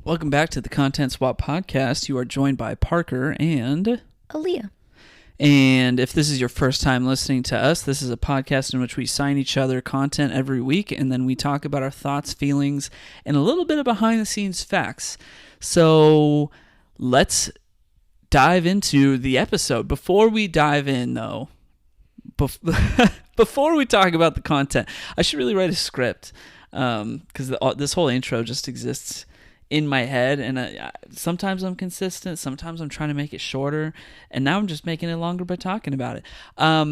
Welcome back to the Content Swap Podcast. You are joined by Parker and Aaliyah. And if this is your first time listening to us, this is a podcast in which we sign each other content every week, and then we talk about our thoughts, feelings, and a little bit of behind-the-scenes facts. So let's dive into the episode. Before we dive in, though, before we talk about the content, I should really write a script because this whole intro just exists in my head, and sometimes I'm consistent, sometimes I'm trying to make it shorter, and now I'm just making it longer by talking about it. I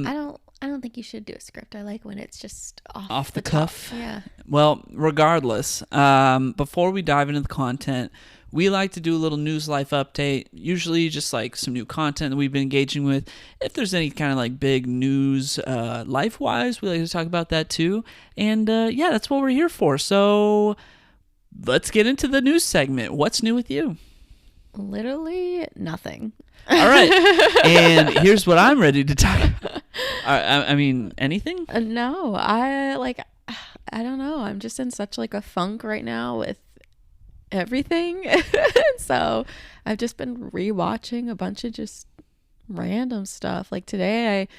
don't think you should do a script. I like when it's just off the cuff. Yeah. Well, regardless, before we dive into the content, we like to do a little news life update, usually just like some new content that we've been engaging with. If there's any kind of like big news life-wise, we like to talk about that too. And yeah, that's what we're here for. So let's get into the news segment. What's new with you? Literally nothing. All right. And here's what I'm ready to talk about. I mean, anything? No, I don't know. I'm just in such like a funk right now with everything. So I've just been rewatching a bunch of just random stuff. Like today,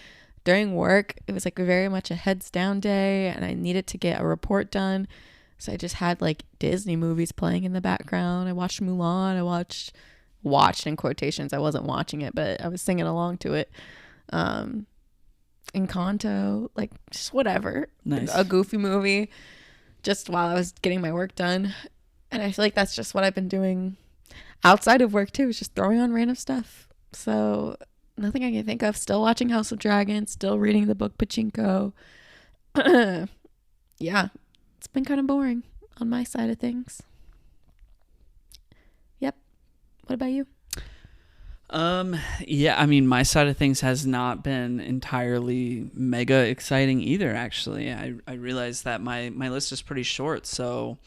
during work, it was like very much a heads down day, and I needed to get a report done. So I just had like Disney movies playing in the background. I watched Mulan. I watched in quotations. I wasn't watching it, but I was singing along to it. Encanto, like just whatever. Nice. A goofy movie just while I was getting my work done. And I feel like that's just what I've been doing outside of work too, is just throwing on random stuff. So nothing I can think of. Still watching House of Dragons, still reading the book Pachinko. Yeah. It's been kind of boring on my side of things. Yep. What about you? Yeah, I mean, my side of things has not been entirely mega exciting either, actually. I realized that my list is pretty short, so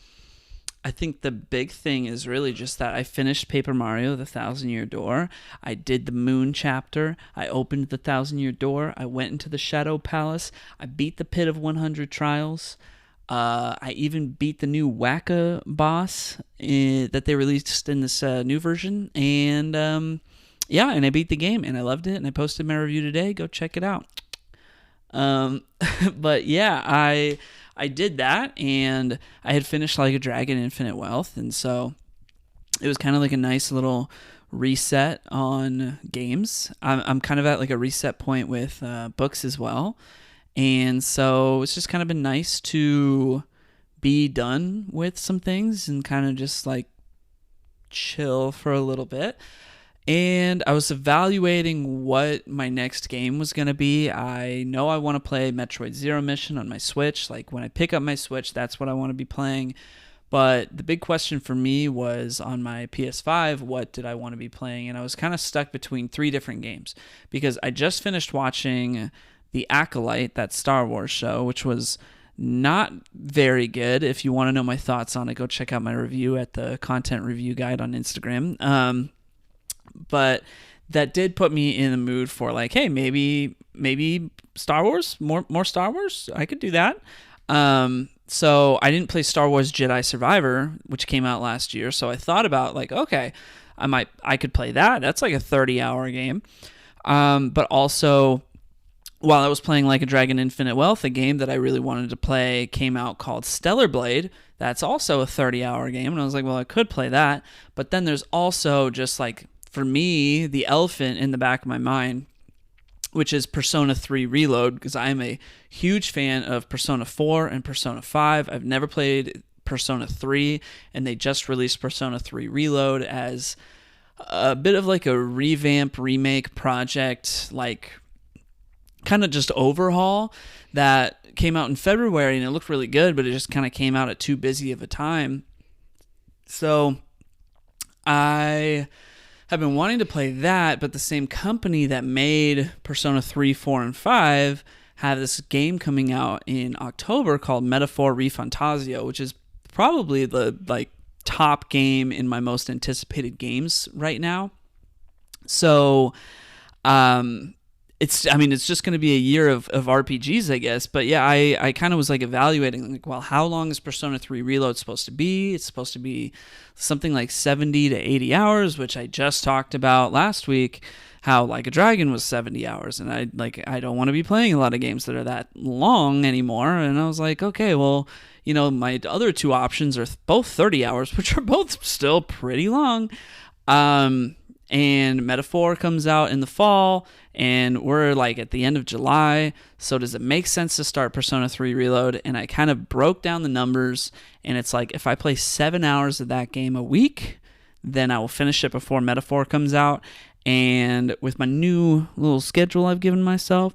I think the big thing is really just that I finished Paper Mario, The 1,000-Year Door. I did the Moon chapter. I opened the 1,000-Year Door. I went into the Shadow Palace. I beat the Pit of 100 Trials. I even beat the new Wacka boss that they released in this new version. And yeah, and I beat the game, and I loved it, and I posted my review today. Go check it out. But yeah, I did that, and I had finished Like a Dragon Infinite Wealth, and so it was kind of like a nice little reset on games. I'm kind of at like a reset point with books as well. And so it's just kind of been nice to be done with some things and kind of just like chill for a little bit. And I was evaluating what my next game was going to be. I know I want to play Metroid Zero Mission on my Switch. Like when I pick up my Switch, that's what I want to be playing. But the big question for me was on my PS5, what did I want to be playing? And I was kind of stuck between three different games because I just finished watching The Acolyte, that Star Wars show, which was not very good. If you want to know my thoughts on it, go check out my review at the Content Review Guide on Instagram. But that did put me in the mood for like, hey, maybe Star Wars, more Star Wars. I could do that. So I didn't play Star Wars Jedi Survivor, which came out last year. So I thought about like, okay, I could play that. That's like a 30-hour game. But also, while I was playing Like a Dragon Infinite Wealth, a game that I really wanted to play came out called Stellar Blade. That's also a 30-hour game. And I was like, well, I could play that. But then there's also just like, for me, the elephant in the back of my mind, which is Persona 3 Reload, because I am a huge fan of Persona 4 and Persona 5. I've never played Persona 3, and they just released Persona 3 Reload as a bit of like a revamp, remake project, like kind of just overhaul that came out in February, and it looked really good, but it just kind of came out at too busy of a time. So I have been wanting to play that, but the same company that made Persona 3, 4, and 5 have this game coming out in October called Metaphor ReFantazio, which is probably the like top game in my most anticipated games right now. So it's just going to be a year of RPGs, I guess. But yeah, I kind of was like evaluating, like, well, how long is Persona 3 Reload supposed to be? It's supposed to be something like 70 to 80 hours, which I just talked about last week, how Like a Dragon was 70 hours. And I don't want to be playing a lot of games that are that long anymore. And I was like, okay, well, my other two options are both 30 hours, which are both still pretty long. And Metaphor comes out in the fall, and we're like at the end of July. So does it make sense to start Persona 3 Reload? And I kind of broke down the numbers, and it's like if I play 7 hours of that game a week, then I will finish it before Metaphor comes out. And with my new little schedule I've given myself,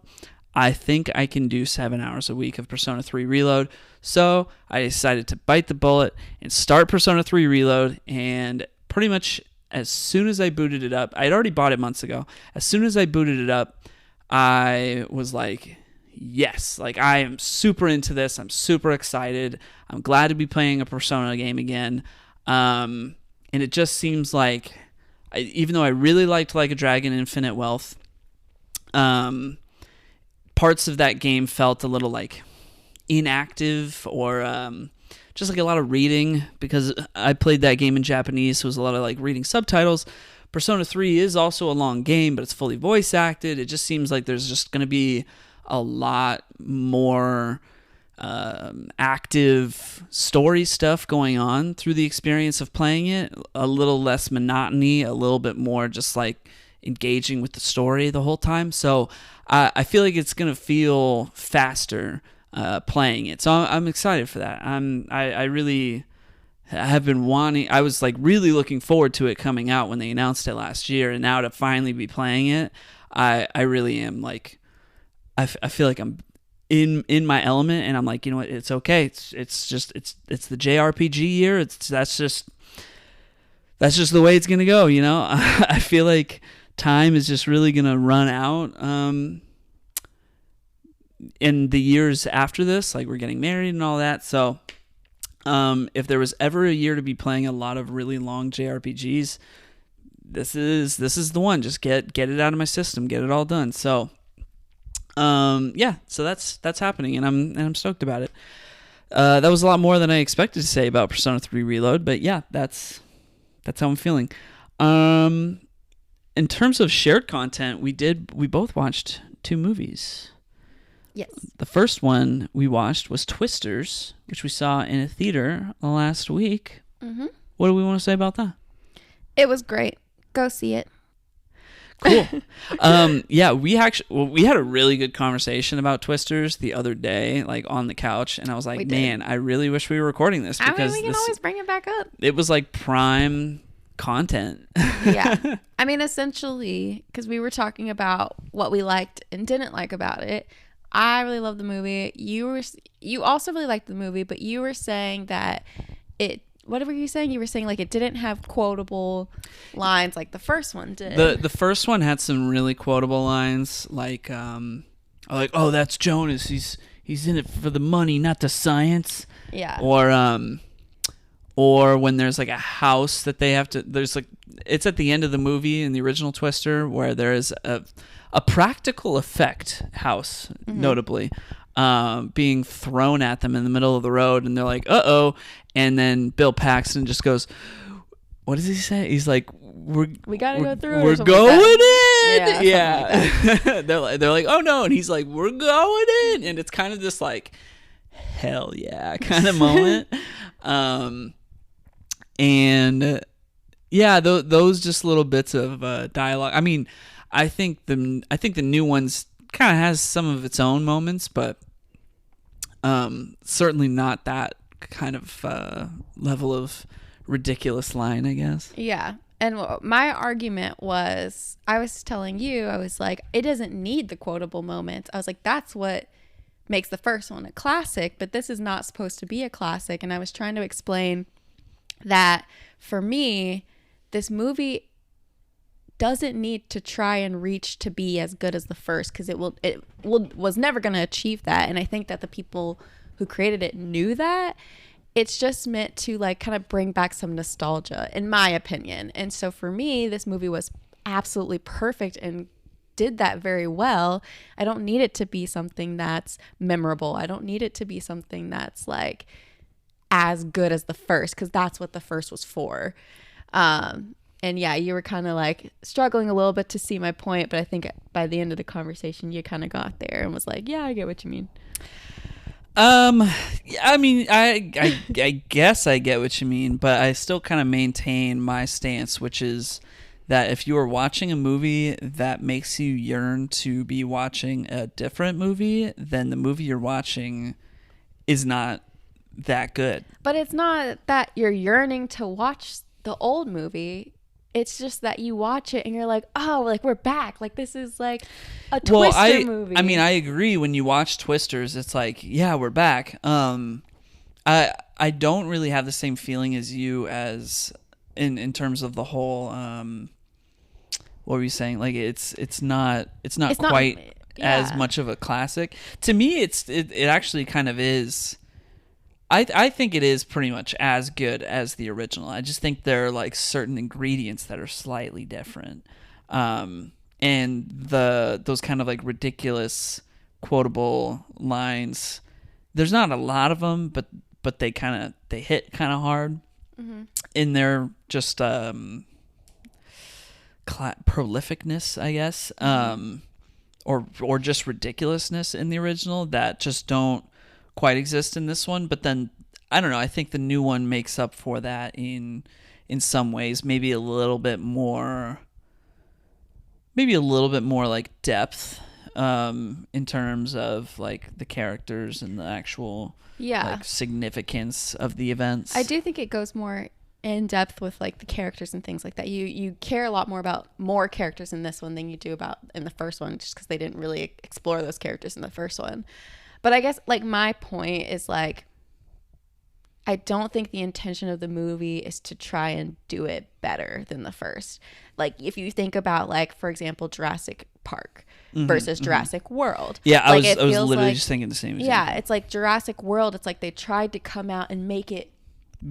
I think I can do 7 hours a week of Persona 3 Reload. So I decided to bite the bullet and start Persona 3 Reload, and pretty much as soon as I booted it up, I'd already bought it months ago. As soon as I booted it up, I was like, yes, like I am super into this. I'm super excited. I'm glad to be playing a Persona game again. And it just seems like, even though I really liked Like a Dragon Infinite Wealth, parts of that game felt a little like inactive, or just like a lot of reading, because I played that game in Japanese, so it was a lot of like reading subtitles. Persona 3 is also a long game, but it's fully voice acted. It just seems like there's just going to be a lot more active story stuff going on through the experience of playing it. A little less monotony, a little bit more just like engaging with the story the whole time. So I feel like it's going to feel faster playing it. So I'm excited for that. I really have been wanting, I was like really looking forward to it coming out when they announced it last year, and now to finally be playing it, I really am like, I feel like I'm in my element, and I'm like, you know what, it's okay. It's the JRPG year. That's just the way it's gonna go. I feel like time is just really gonna run out in the years after this. Like, we're getting married and all that. So if there was ever a year to be playing a lot of really long JRPGs, this is the one. Just get it out of my system, get it all done. So yeah, so that's happening, and I'm stoked about it. That was a lot more than I expected to say about Persona 3 Reload, but yeah, that's how I'm feeling. In terms of shared content, we both watched 2 movies. Yes. The first one we watched was Twisters, which we saw in a theater last week. Mm-hmm. What do we want to say about that? It was great. Go see it. Cool. Yeah, we had a really good conversation about Twisters the other day, like on the couch, and I was like, man, I really wish we were recording this, because we can always bring it back up. It was like prime content. Yeah. I mean, essentially, because we were talking about what we liked and didn't like about it. I really loved the movie. You also really liked the movie, but you were saying that what were you saying? You were saying like it didn't have quotable lines like the first one did. The first one had some really quotable lines, like oh, that's Jonas. He's in it for the money, not the science. Yeah. Or when there's like a house that they have to, there's like, it's at the end of the movie in the original Twister, where there is a practical effect house, mm-hmm. notably, being thrown at them in the middle of the road, and they're like, uh-oh, and then Bill Paxton just goes, what does he say? He's like, we gotta go through. We're going like in. Yeah. Like they're like, oh no, and he's like, we're going in, and it's kind of this like, hell yeah kind of moment. And yeah, those just little bits of dialogue. I mean, I think the new ones kind of has some of its own moments, but certainly not that kind of level of ridiculous line, I guess. Yeah. And my argument was, I was telling you, I was like, it doesn't need the quotable moments. I was like, that's what makes the first one a classic, but this is not supposed to be a classic. And I was trying to explain that for me, this movie doesn't need to try and reach to be as good as the first, because it was never going to achieve that. And I think that the people who created it knew that. It's just meant to like kind of bring back some nostalgia, in my opinion. And so for me, this movie was absolutely perfect in did that very well. I don't need it to be something that's memorable. I don't need it to be something that's like as good as the first, because that's what the first was for. And yeah, you were kind of like struggling a little bit to see my point, but I think by the end of the conversation, you kind of got there and was like, yeah, I get what you mean. I mean, I guess I get what you mean, but I still kind of maintain my stance, which is that if you are watching a movie that makes you yearn to be watching a different movie, then the movie you're watching is not that good. But it's not that you're yearning to watch the old movie. It's just that you watch it and you're like, oh, like we're back. Like this is like a Twister movie. I mean, I agree. When you watch Twisters, it's like, yeah, we're back. I don't really have the same feeling as you as in terms of the whole. What were you saying? Like it's not quite as much of a classic. To me, it actually kind of is. I think it is pretty much as good as the original. I just think there are like certain ingredients that are slightly different. And those kind of like ridiculous quotable lines, there's not a lot of them, but they hit kind of hard. Mm-hmm. In their just prolificness, I guess, or just ridiculousness in the original that just don't quite exist in this one. But then I don't know, I think the new one makes up for that in some ways. Maybe a little bit more like depth in terms of like the characters and the actual like significance of the events. I do think it goes more in depth with like the characters and things like that. You care a lot more about more characters in this one than you do about in the first one, just because they didn't really explore those characters in the first one. But I guess like my point is like, I don't think the intention of the movie is to try and do it better than the first. Like if you think about like, for example, Jurassic Park versus Jurassic World. Yeah, like, I was literally just thinking the same. Yeah, it's like Jurassic World. It's like they tried to come out and make it,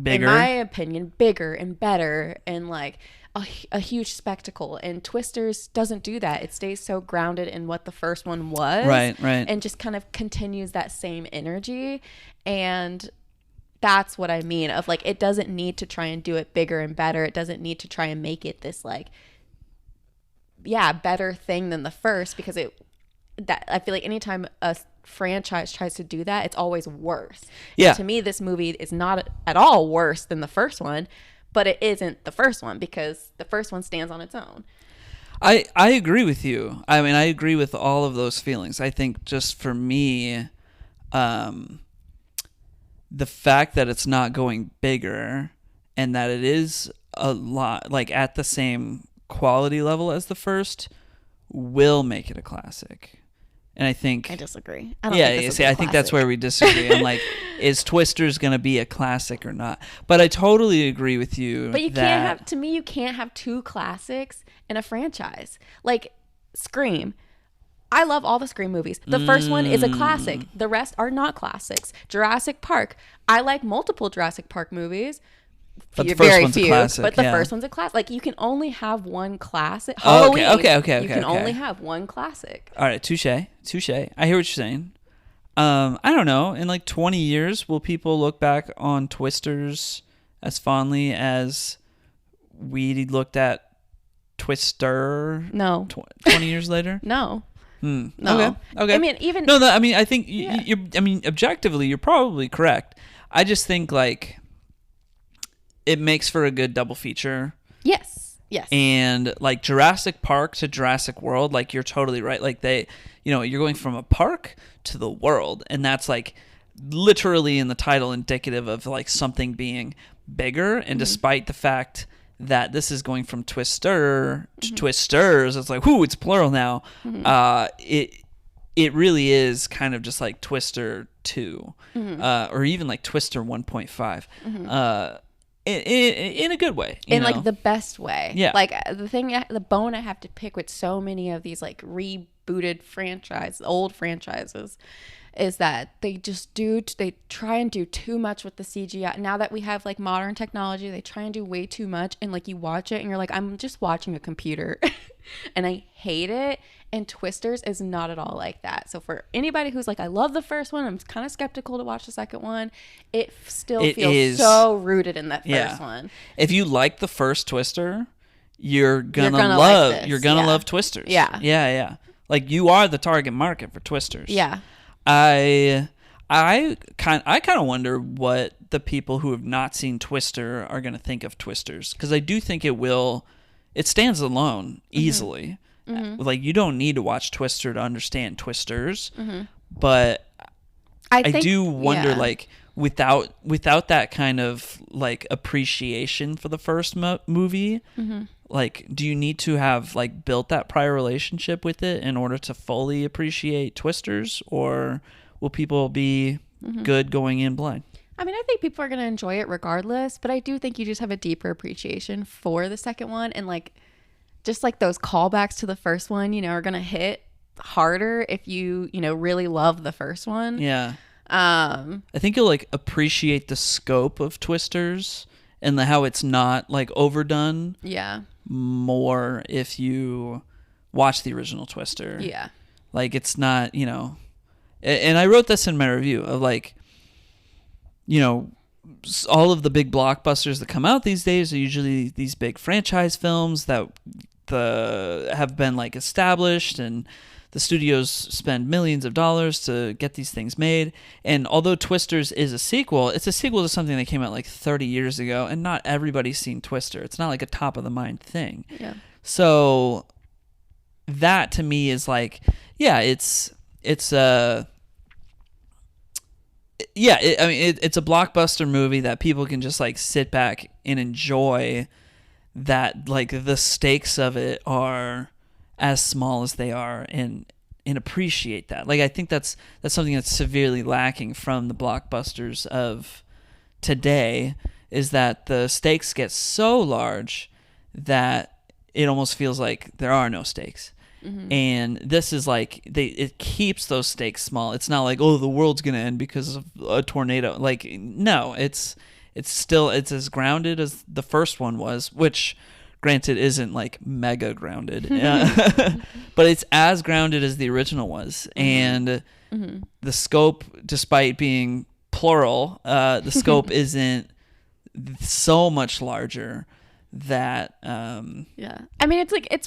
bigger, in my opinion, bigger and better and like a huge spectacle. And Twisters doesn't do that. It stays so grounded in what the first one was. Right. And just kind of continues that same energy. And that's what I mean of like, it doesn't need to try and do it bigger and better. It doesn't need to try and make it this like, better thing than the first, because I feel like anytime a franchise tries to do that, it's always worse. Yeah. And to me, this movie is not at all worse than the first one, but it isn't the first one because the first one stands on its own. I agree with you. I mean, I agree with all of those feelings. I think just for me, the fact that it's not going bigger and that it is a lot like at the same quality level as the first will make it a classic. And I think I disagree. I think that's where we disagree. I'm like, is Twisters gonna be a classic or not? But I totally agree with you. But you can't have two classics in a franchise. Like Scream. I love all the Scream movies. The first one is a classic. The rest are not classics. Jurassic Park. I like multiple Jurassic Park movies. But the first one's a classic. But the first one's a classic. Like you can only have one classic. Halloween. Okay. You can only have one classic. All right, touche. I hear what you're saying. I don't know. In like 20 years, will people look back on Twisters as fondly as we looked at Twister? No. 20 years later? No. No. Okay. I mean, even I think objectively, you're probably correct. I just think like it makes for a good double feature. Yes. And like Jurassic Park to Jurassic World, like you're totally right. Like you're going from a park to the world, and that's like literally in the title indicative of like something being bigger. And despite the fact that this is going from Twister to Twisters, it's like, it's plural now. It really is kind of just like Twister 2, or even like Twister 1.5. In a good way, in like the best way. Yeah. Like the bone I have to pick with so many of these like rebooted old franchises, is that they try and do too much with the CGI. Now that we have like modern technology, they try and do way too much, and like you watch it and you're like, I'm just watching a computer, and I hate it. And Twisters is not at all like that. So for anybody who's like, I love the first one, I'm kind of skeptical to watch the second one. It feels so rooted in that first one. If you like the first Twister, you're gonna love Twisters. Yeah. Like, you are the target market for Twisters. Yeah. I kind of wonder what the people who have not seen Twister are gonna think of Twisters, because I do think it stands alone easily. Like, you don't need to watch Twister to understand Twisters, but I do wonder, like, without that kind of like appreciation for the first movie, like, do you need to have like built that prior relationship with it in order to fully appreciate Twisters, or will people be good going in blind? I mean, I think people are going to enjoy it regardless, but I do think you just have a deeper appreciation for the second one, and like, just like those callbacks to the first one, are going to hit harder if you really love the first one. Yeah. I think you'll like appreciate the scope of Twisters and how it's not like overdone. Yeah. More if you watch the original Twister. Yeah. Like, it's not, and I wrote this in my review of like, all of the big blockbusters that come out these days are usually these big franchise films that have been like established, and the studios spend millions of dollars to get these things made. And although Twisters is a sequel, it's a sequel to something that came out like 30 years ago, and not everybody's seen Twister. It's not like a top of the mind thing. Yeah. So that to me is like, yeah, it's a blockbuster movie that people can just like sit back and enjoy, that like the stakes of it are as small as they are, and appreciate that. Like, I think that's something that's severely lacking from the blockbusters of today, is that the stakes get so large that it almost feels like there are no stakes. And this is like, it keeps those stakes small. It's not like, oh, the world's gonna end because of a tornado. Like, no, it's as grounded as the first one was, which granted isn't like mega grounded, but it's as grounded as the original was. And the scope, despite being plural, the scope isn't so much larger that yeah, I mean, it's like, it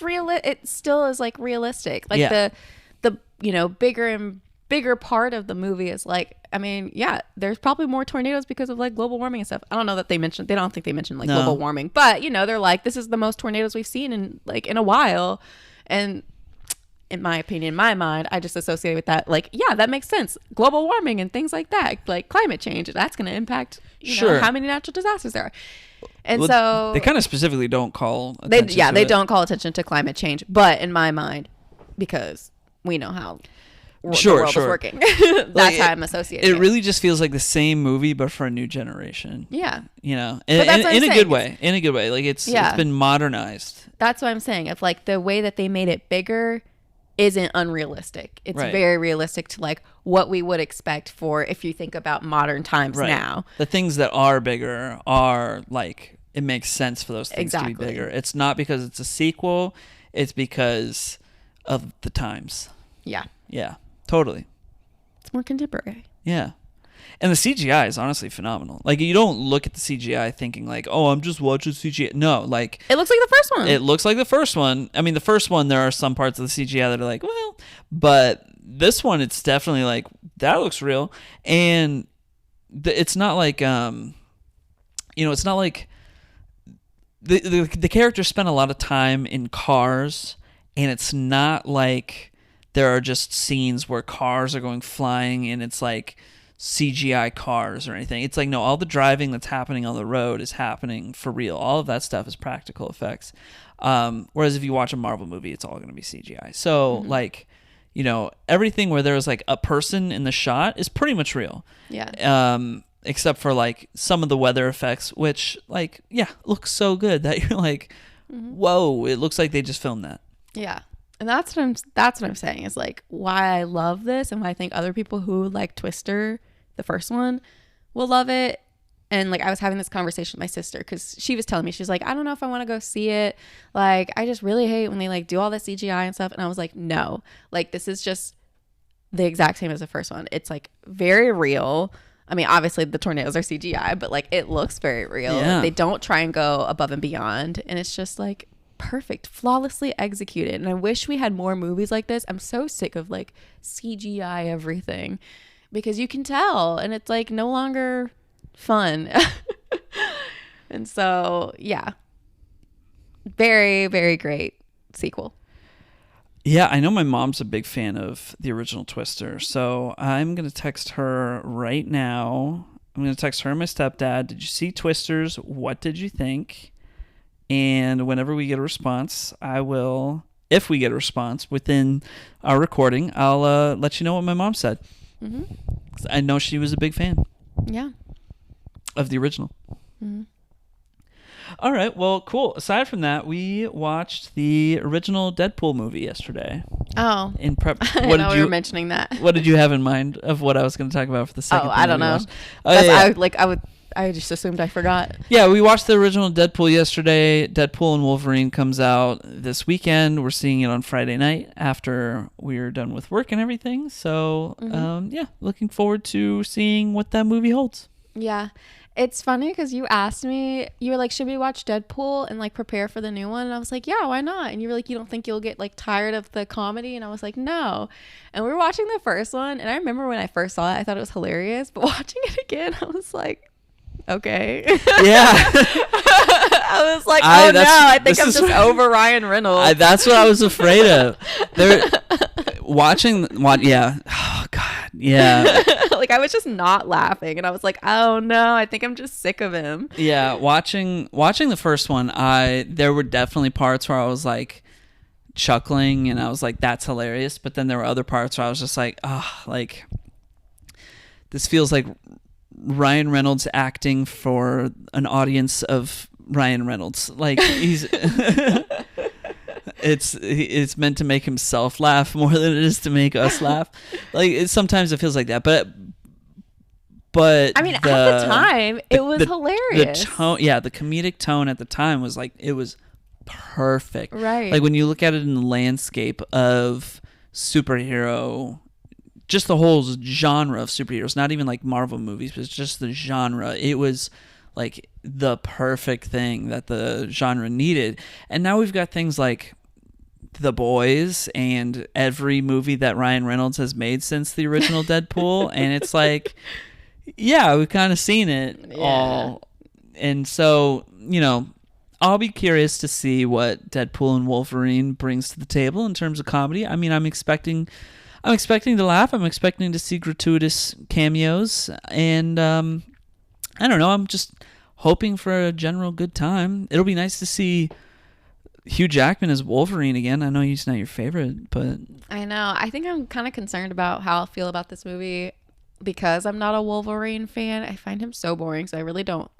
still is like realistic, like the bigger and bigger part of the movie is like, I mean, yeah, there's probably more tornadoes because of like global warming and stuff. I don't know that they don't think they mentioned like global warming, but they're like, this is the most tornadoes we've seen in a while. And in my opinion, in my mind, I just associate with that, like, yeah, that makes sense. Global warming and things like that, like climate change, that's going to impact how many natural disasters there are. And so they kind of specifically don't call attention they don't call attention to climate change, but in my mind, because we know how the world is working, that's like, how I'm associating it. It really just feels like the same movie, but for a new generation. Yeah. In a good way. In a good way. Like, it's been modernized. That's what I'm saying. If like the way that they made it bigger isn't unrealistic. It's very realistic to like what we would expect for, if you think about modern times now. The things that are bigger are like, it makes sense for those things to be bigger. It's not because it's a sequel, it's because of the times. Yeah. Yeah, totally. It's more contemporary. Yeah. And the CGI is honestly phenomenal. Like, you don't look at the CGI thinking like, oh, I'm just watching CGI. No, like, it looks like the first one. It looks like the first one. I mean, the first one, there are some parts of the CGI that are like, well, but this one, it's definitely like, that looks real. And it's not like, it's not like the characters spend a lot of time in cars, and it's not like there are just scenes where cars are going flying and it's like CGI cars or anything. It's like, no, all the driving that's happening on the road is happening for real. All of that stuff is practical effects. Whereas if you watch a Marvel movie, it's all going to be CGI. So like, everything where there's like a person in the shot is pretty much real. Yeah. Except for like some of the weather effects, which like, yeah, looks so good that you're like, whoa, it looks like they just filmed that. Yeah. And that's what I'm saying is like why I love this, and why I think other people who like Twister, the first one, will love it, And like I was having this conversation with my sister because she was telling me, she's like, I don't know if I want to go see it. Like I just really hate when they like do all that CGI and stuff. And I was like, no, like this is just the exact same as the first one. It's like very real. I mean, obviously the tornadoes are CGI, but like it looks very real. Yeah. They don't try and go above and beyond. And it's just like perfect, flawlessly executed. And I wish we had more movies like this. I'm so sick of like CGI everything because you can tell and it's like no longer fun. And so, yeah. Very, very great sequel. Yeah, I know my mom's a big fan of the original Twister, so I'm going to text her right now. I'm going to text her and my stepdad. Did you see Twisters? What did you think? And whenever we get a response, I will, if we get a response within our recording, I'll let you know what my mom said. Mm-hmm. I know she was a big fan. Yeah. Of the original. Mm-hmm. All right, well, cool. Aside from that, we watched the original Deadpool movie yesterday. Oh. In prep, I know we were mentioning that. What did you have in mind of what I was going to talk about for the second? Oh, I don't know. I just assumed I forgot. Yeah, we watched the original Deadpool yesterday. Deadpool and Wolverine comes out this weekend. We're seeing it on Friday night after we're done with work and everything. So, yeah, looking forward to seeing what that movie holds. Yeah. It's funny because you asked me, you were like, should we watch Deadpool and like prepare for the new one? And I was like, yeah, why not? And you were like, you don't think you'll get like tired of the comedy? And I was like, no. And we were watching the first one. And I remember when I first saw it, I thought it was hilarious. But watching it again, I was like, okay. Yeah. I was like, oh no, I think I'm just over Ryan Reynolds. That's what I was afraid of. Yeah. Oh, God. Yeah. Like I was just not laughing and I was like, oh no, I think I'm just sick of him. Yeah, watching the first one, there were definitely parts where I was like chuckling and I was like, that's hilarious. But then there were other parts where I was just like, oh, like this feels like Ryan Reynolds acting for an audience of Ryan Reynolds. Like he's it's meant to make himself laugh more than it is to make us laugh. Like sometimes it feels like that, but I mean, at the time, it was hilarious. The tone, yeah, the comedic tone at the time was like, it was perfect. Right. Like when you look at it in the landscape of superhero, just the whole genre of superheroes, not even like Marvel movies, but it's just the genre. It was like the perfect thing that the genre needed. And now we've got things like The Boys and every movie that Ryan Reynolds has made since the original Deadpool. And it's like, yeah, we've kind of seen it all. And so, you know, I'll be curious to see what Deadpool and Wolverine brings to the table in terms of comedy. I mean, I'm expecting to laugh. I'm expecting to see gratuitous cameos. And I don't know. I'm just hoping for a general good time. It'll be nice to see Hugh Jackman as Wolverine again. I know he's not your favorite, but I know. I think I'm kind of concerned about how I'll feel about this movie because I'm not a Wolverine fan. I find him so boring, so I really don't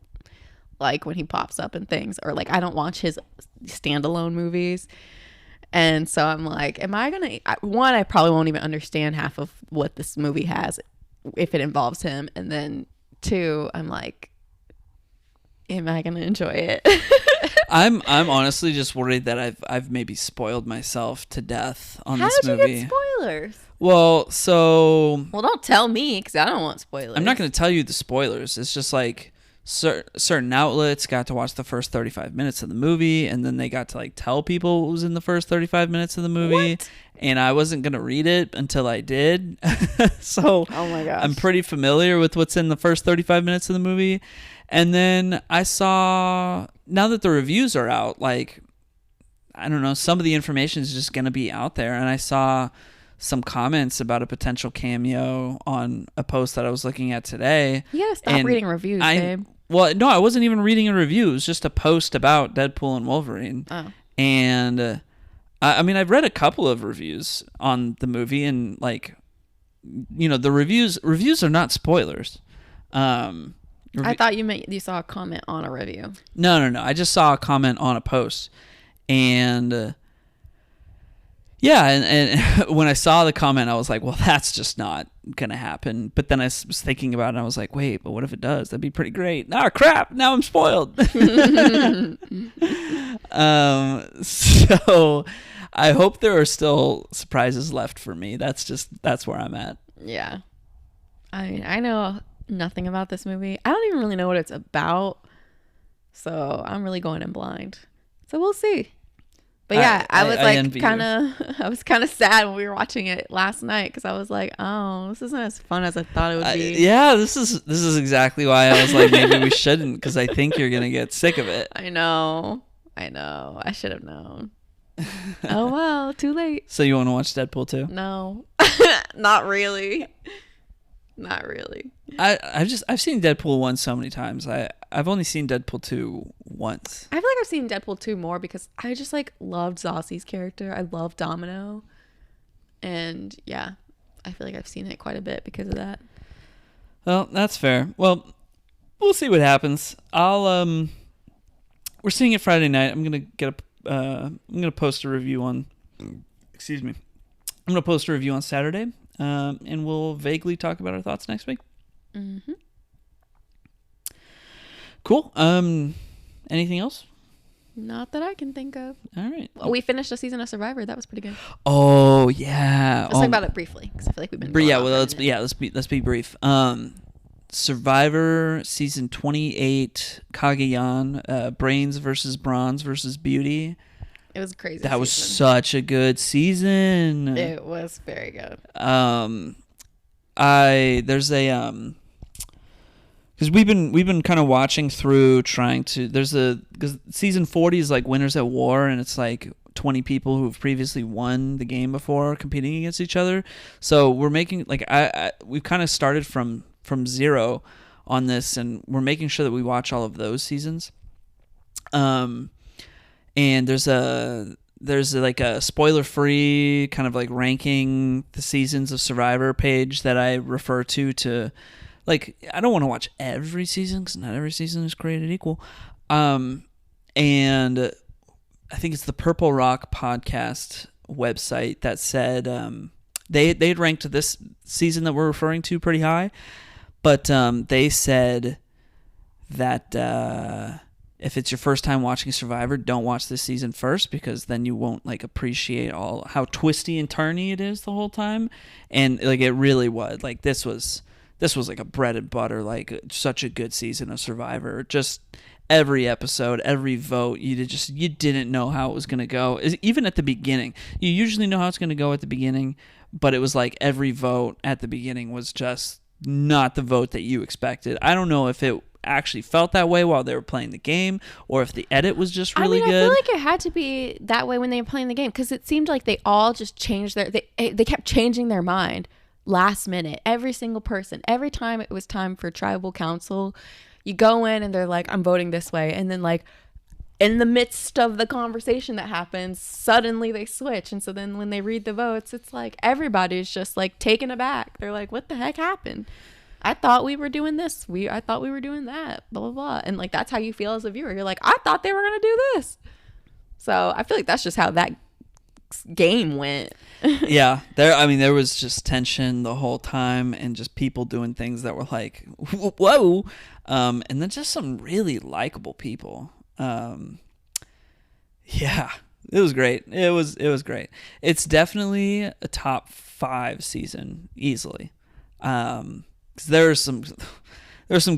like when he pops up in things, or like I don't watch his standalone movies. And so I'm like, am I gonna, one, I probably won't even understand half of what this movie has if it involves him, and then two, I'm like, am I gonna enjoy it? I'm honestly just worried that I've maybe spoiled myself to death on this movie. How did you get spoilers? Well, don't tell me because I don't want spoilers. I'm not going to tell you the spoilers. It's just like certain outlets got to watch the first 35 minutes of the movie, and then they got to like tell people what was in the first 35 minutes of the movie. What? And I wasn't going to read it until I did. So oh my gosh. I'm pretty familiar with what's in the first 35 minutes of the movie. And then I saw, now that the reviews are out, like, I don't know, some of the information is just going to be out there. And I saw some comments about a potential cameo on a post that I was looking at today. You gotta stop reading reviews, babe. Well, no, I wasn't even reading a review. It was just a post about Deadpool and Wolverine. Oh. And I mean, I've read a couple of reviews on the movie, and like, you know, the reviews are not spoilers. I thought you saw a comment on a review. No. I just saw a comment on a post, and Yeah, and when I saw the comment, I was like, well, that's just not going to happen. But then I was thinking about it, and I was like, wait, but what if it does? That'd be pretty great. Ah, crap, now I'm spoiled. So I hope there are still surprises left for me. That's where I'm at. Yeah. I know nothing about this movie. I don't even really know what it's about. So I'm really going in blind. So we'll see. But yeah, I was kind of sad when we were watching it last night because I was like, oh, this isn't as fun as I thought it would be. Yeah, this is exactly why I was like, maybe we shouldn't, because I think you're gonna get sick of it. I know. I should have known. Oh well, too late. So you want to watch Deadpool 2? No, not really. Not really. I've seen Deadpool 1 so many times. I've only seen Deadpool 2 once. I feel like I've seen Deadpool 2 more because I just like loved Zossie's character. I love Domino. And yeah, I feel like I've seen it quite a bit because of that. Well, that's fair. Well, we'll see what happens. We're seeing it Friday night. I'm gonna post a review on. Excuse me. I'm gonna post a review on Saturday. And we'll vaguely talk about our thoughts next week. Mm-hmm. Cool. Anything else? Not that I can think of. All right. Well, we finished a season of Survivor. That was pretty good. Oh yeah. Let's talk about it briefly because I feel like we've been. Let's be brief. Survivor season 28, Kagayan, Brains versus Bronze versus Beauty. It was crazy. That was such a good season. It was very good. There's a because we've been kind of watching through trying to. Because season 40 is like Winners at War, and it's like 20 people who've previously won the game before competing against each other. So we're making we've kind of started from zero on this, and we're making sure that we watch all of those seasons. And there's like a spoiler-free kind of like ranking the seasons of Survivor page that I refer to like, I don't want to watch every season because not every season is created equal. And I think it's the Purple Rock podcast website that said they'd ranked this season that we're referring to pretty high, but they said that if it's your first time watching Survivor, don't watch this season first because then you won't like appreciate all how twisty and turny it is the whole time. And like it really was like this was like a bread and butter, like such a good season of Survivor. Just every episode, every vote, you didn't know how it was going to go. Even at the beginning, you usually know how it's going to go at the beginning, but it was like every vote at the beginning was just not the vote that you expected. I don't know if it actually felt that way while they were playing the game or if the edit was just really good. I feel like it had to be that way when they were playing the game because it seemed like they all just changed they kept changing their mind last minute. Every single person, every time it was time for tribal council, you go in and they're like, I'm voting this way, and then like in the midst of the conversation that happens, suddenly they switch. And so then when they read the votes, it's like everybody's just like taken aback. They're like, what the heck happened? I thought we were doing this. I thought we were doing that. Blah, blah, blah. And like, that's how you feel as a viewer. You're like, I thought they were going to do this. So I feel like that's just how that game went. Yeah. There was just tension the whole time and just people doing things that were like, whoa. And then just some really likable people. Yeah, it was great. It was great. It's definitely a top 5 season easily. 'Cause there's some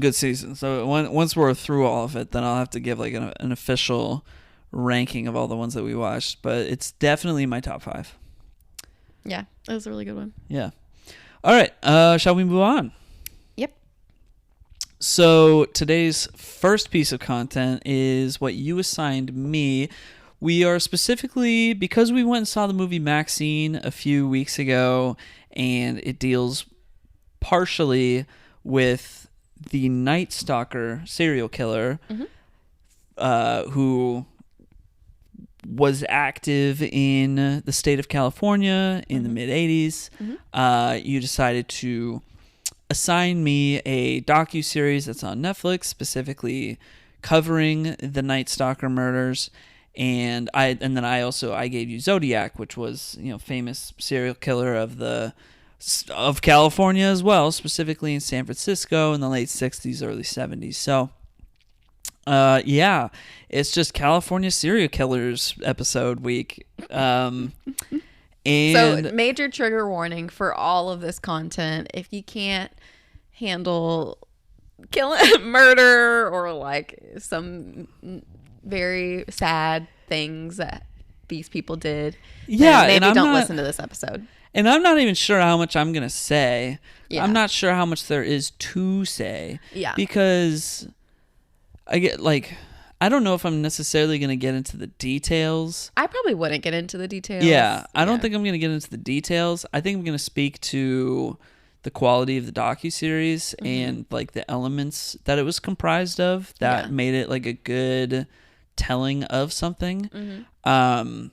good seasons. So once we're through all of it, then I'll have to give like an official ranking of all the ones that we watched. But it's definitely my top 5. Yeah, that was a really good one. Yeah. All right. Shall we move on? Yep. So today's first piece of content is what you assigned me. We are specifically, because we went and saw the movie MaXXXine a few weeks ago, and it deals partially with the Night Stalker serial killer, who was active in the state of California in the mid-'80s. You decided to assign me a docuseries that's on Netflix, specifically covering the Night Stalker murders. and then I gave you Zodiac, which was, you know, famous serial killer of California as well, specifically in San Francisco in the late 60s, early 70s. So yeah, it's just California serial killers episode week. And so major trigger warning for all of this content. If you can't handle killing, murder, or like some very sad things that these people did, yeah, maybe and don't listen to this episode. And I'm not even sure how much I'm gonna say. Yeah. I'm not sure how much there is to say. Yeah. Because I don't know if I'm necessarily going to get into the details. I probably wouldn't get into the details. Yeah, I don't think I'm going to get into the details. I think I'm going to speak to the quality of the docuseries and like the elements that it was comprised of that made it like a good telling of something. But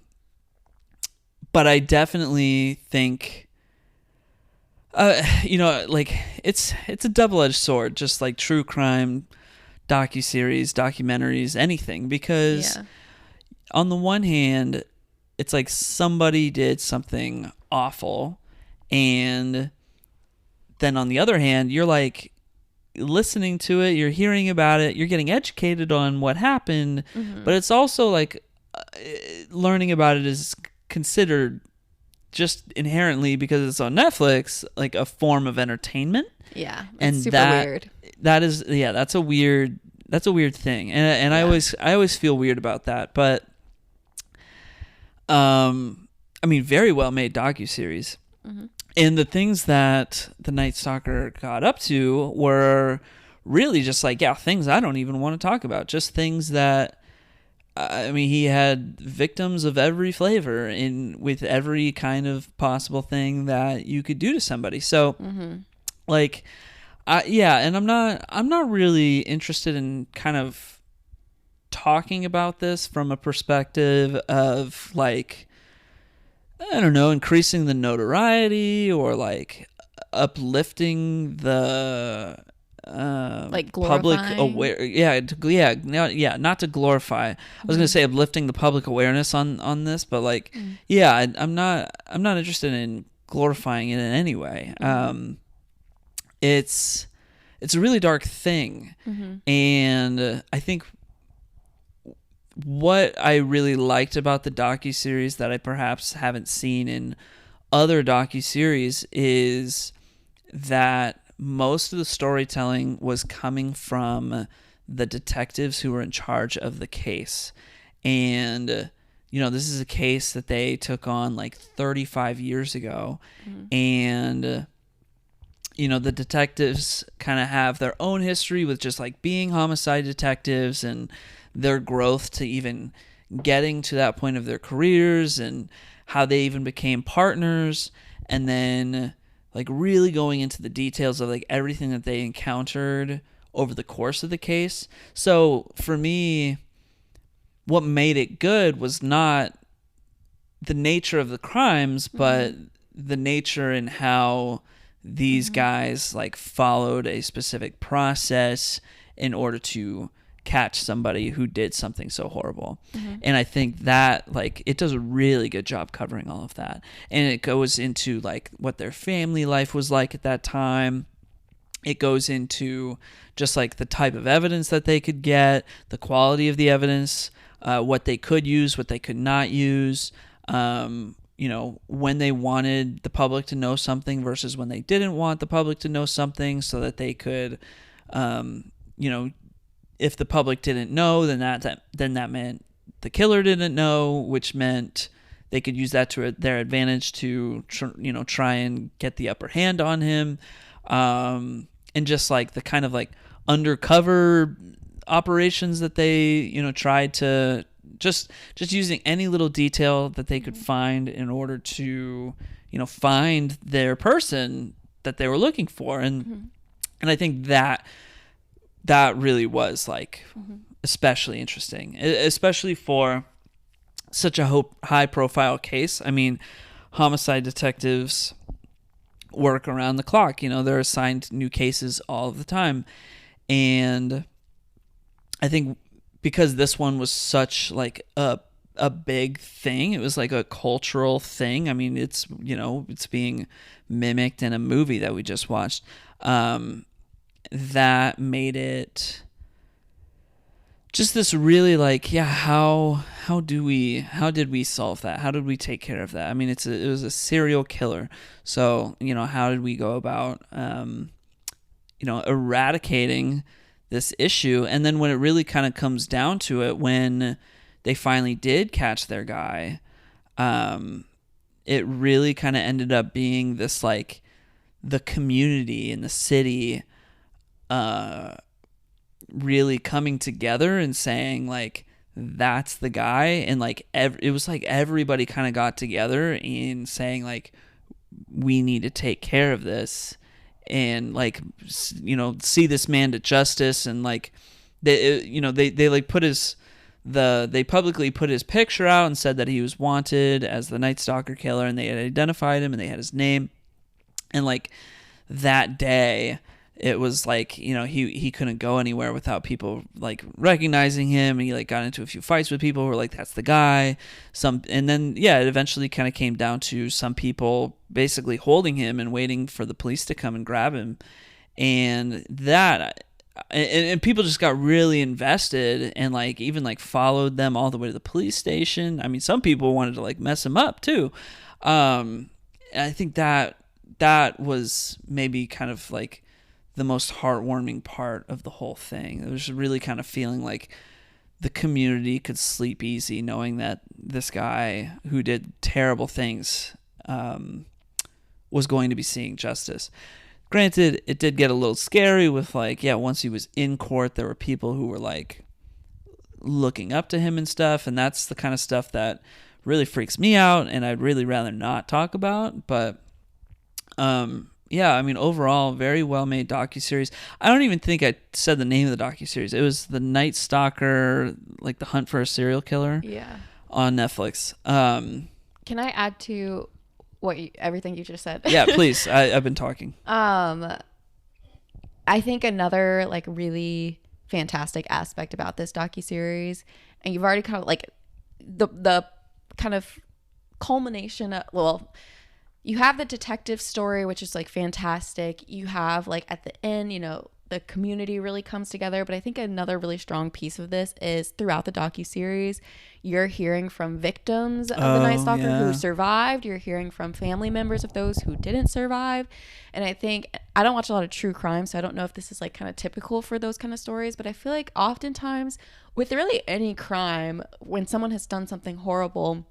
I definitely think you know, like it's a double-edged sword, just like true crime docuseries, documentaries, anything, because on the one hand, it's like somebody did something awful, and then on the other hand, you're like listening to it, you're hearing about it, you're getting educated on what happened, but it's also like learning about it is considered just inherently, because it's on Netflix, like a form of entertainment. Yeah, and super weird. That is, that's a weird thing, and I always feel weird about that. But I mean, very well made docuseries, and the things that the Night Stalker got up to were really just like things I don't even want to talk about, just things that. I mean, he had victims of every flavor with every kind of possible thing that you could do to somebody. So, like, and I'm not really interested in kind of talking about this from a perspective of like, I don't know, increasing the notoriety or like uplifting the like public glorifying? not to glorify. I was gonna say uplifting the public awareness on this, but like I'm not interested in glorifying it in any way. It's a really dark thing, and I think what I really liked about the docuseries that I perhaps haven't seen in other docuseries is that most of the storytelling was coming from the detectives who were in charge of the case. And, you know, this is a case that they took on like 35 years ago. And, you know, the detectives kind of have their own history with just like being homicide detectives and their growth to even getting to that point of their careers and how they even became partners. And then like really going into the details of like everything that they encountered over the course of the case. So for me, what made it good was not the nature of the crimes, but the nature and how these guys like followed a specific process in order to catch somebody who did something so horrible. And I think that like it does a really good job covering all of that, and it goes into like what their family life was like at that time. It goes into just like the type of evidence that they could get, the quality of the evidence, what they could use, what they could not use, you know, when they wanted the public to know something versus when they didn't want the public to know something, so that they could you know, if the public didn't know, then that meant the killer didn't know, which meant they could use that to their advantage to try and get the upper hand on him, and just like the kind of like undercover operations that they tried to just using any little detail that they could find in order to find their person that they were looking for, and I think that really was like especially interesting, especially for such a high profile case. I mean, homicide detectives work around the clock. They're assigned new cases all of the time. And I think because this one was such like a a big thing. It was like a cultural thing. I mean, it's, you know, it's being mimicked in a movie that we just watched. That made it just this really like, yeah, how did we solve that? How did we take care of that? I mean, it was a serial killer. So, you know, how did we go about, you know, eradicating this issue? And then when it really kind of comes down to it, when they finally did catch their guy, it really kind of ended up being this like the community in the city really coming together and saying like, that's the guy. And like it was like everybody kind of got together and saying like, we need to take care of this and like, you know, see this man to justice. And like they, you know, they like put they publicly put his picture out and said that he was wanted as the Night Stalker killer, and they had identified him and they had his name. And like that day, it was like, you know, he couldn't go anywhere without people like recognizing him, and he like got into a few fights with people who were like, that's the guy. And then yeah, it eventually kind of came down to some people basically holding him and waiting for the police to come and grab him. And people just got really invested and like even like followed them all the way to the police station. I mean, some people wanted to like mess him up too. I think that was maybe kind of like the most heartwarming part of the whole thing. It was really kind of feeling like the community could sleep easy knowing that this guy who did terrible things was going to be seeing justice. Granted, it did get a little scary with like, yeah, once he was in court, there were people who were like looking up to him and stuff. And that's the kind of stuff that really freaks me out and I'd really rather not talk about. But yeah, I mean, overall, very well made docuseries. I don't even think I said the name of the docuseries. It was the Night Stalker, like the Hunt for a Serial Killer. Yeah. On Netflix. Can I add to everything you just said? Yeah, please. I've been talking. I think another like really fantastic aspect about this docuseries, and you've already kind of like the kind of culmination of, well, you have the detective story, which is like fantastic. You have like at the end, you know, the community really comes together. But I think another really strong piece of this is throughout the docuseries, you're hearing from victims of the Night Stalker who survived. You're hearing from family members of those who didn't survive. And I think, I don't watch a lot of true crime, so I don't know if this is like kind of typical for those kind of stories. But I feel like oftentimes with really any crime, when someone has done something horrible,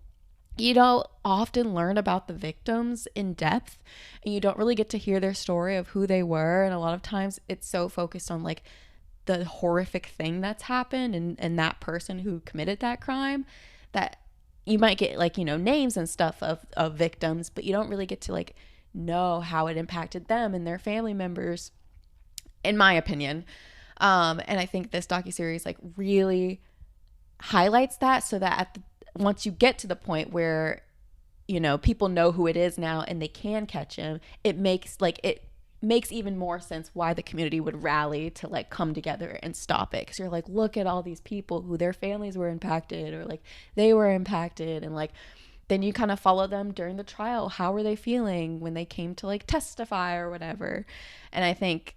you don't often learn about the victims in depth, and you don't really get to hear their story of who they were. And a lot of times it's so focused on like the horrific thing that's happened and that person who committed that crime, that you might get like, you know, names and stuff of victims, but you don't really get to like know how it impacted them and their family members, in my opinion. And I think this docuseries like really highlights that, so that once you get to the point where, you know, people know who it is now and they can catch him, it makes even more sense why the community would rally to like come together and stop it. Because you're like, look at all these people who their families were impacted or like they were impacted, and like then you kind of follow them during the trial. How were they feeling when they came to like testify or whatever? And I think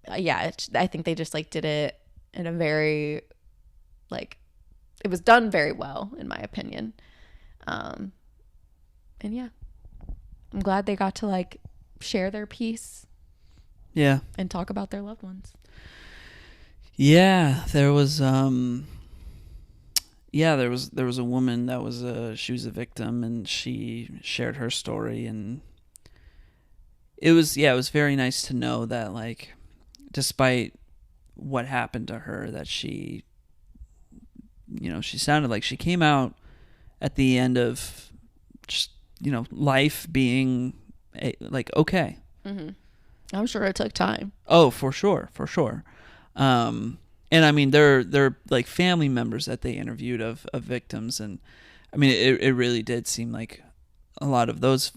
I think they just like did it in a very like, it was done very well, in my opinion. And yeah, I'm glad they got to like share their piece. Yeah. And talk about their loved ones. Yeah, there was there was a woman that was she was a victim, and she shared her story, and it was very nice to know that like despite what happened to her, that she, you know, she sounded like she came out at the end of just, you know, life being like okay. Mm-hmm. I'm sure it took time. Oh, for sure. And I mean, they're like family members that they interviewed of victims, and I mean, it really did seem like a lot of those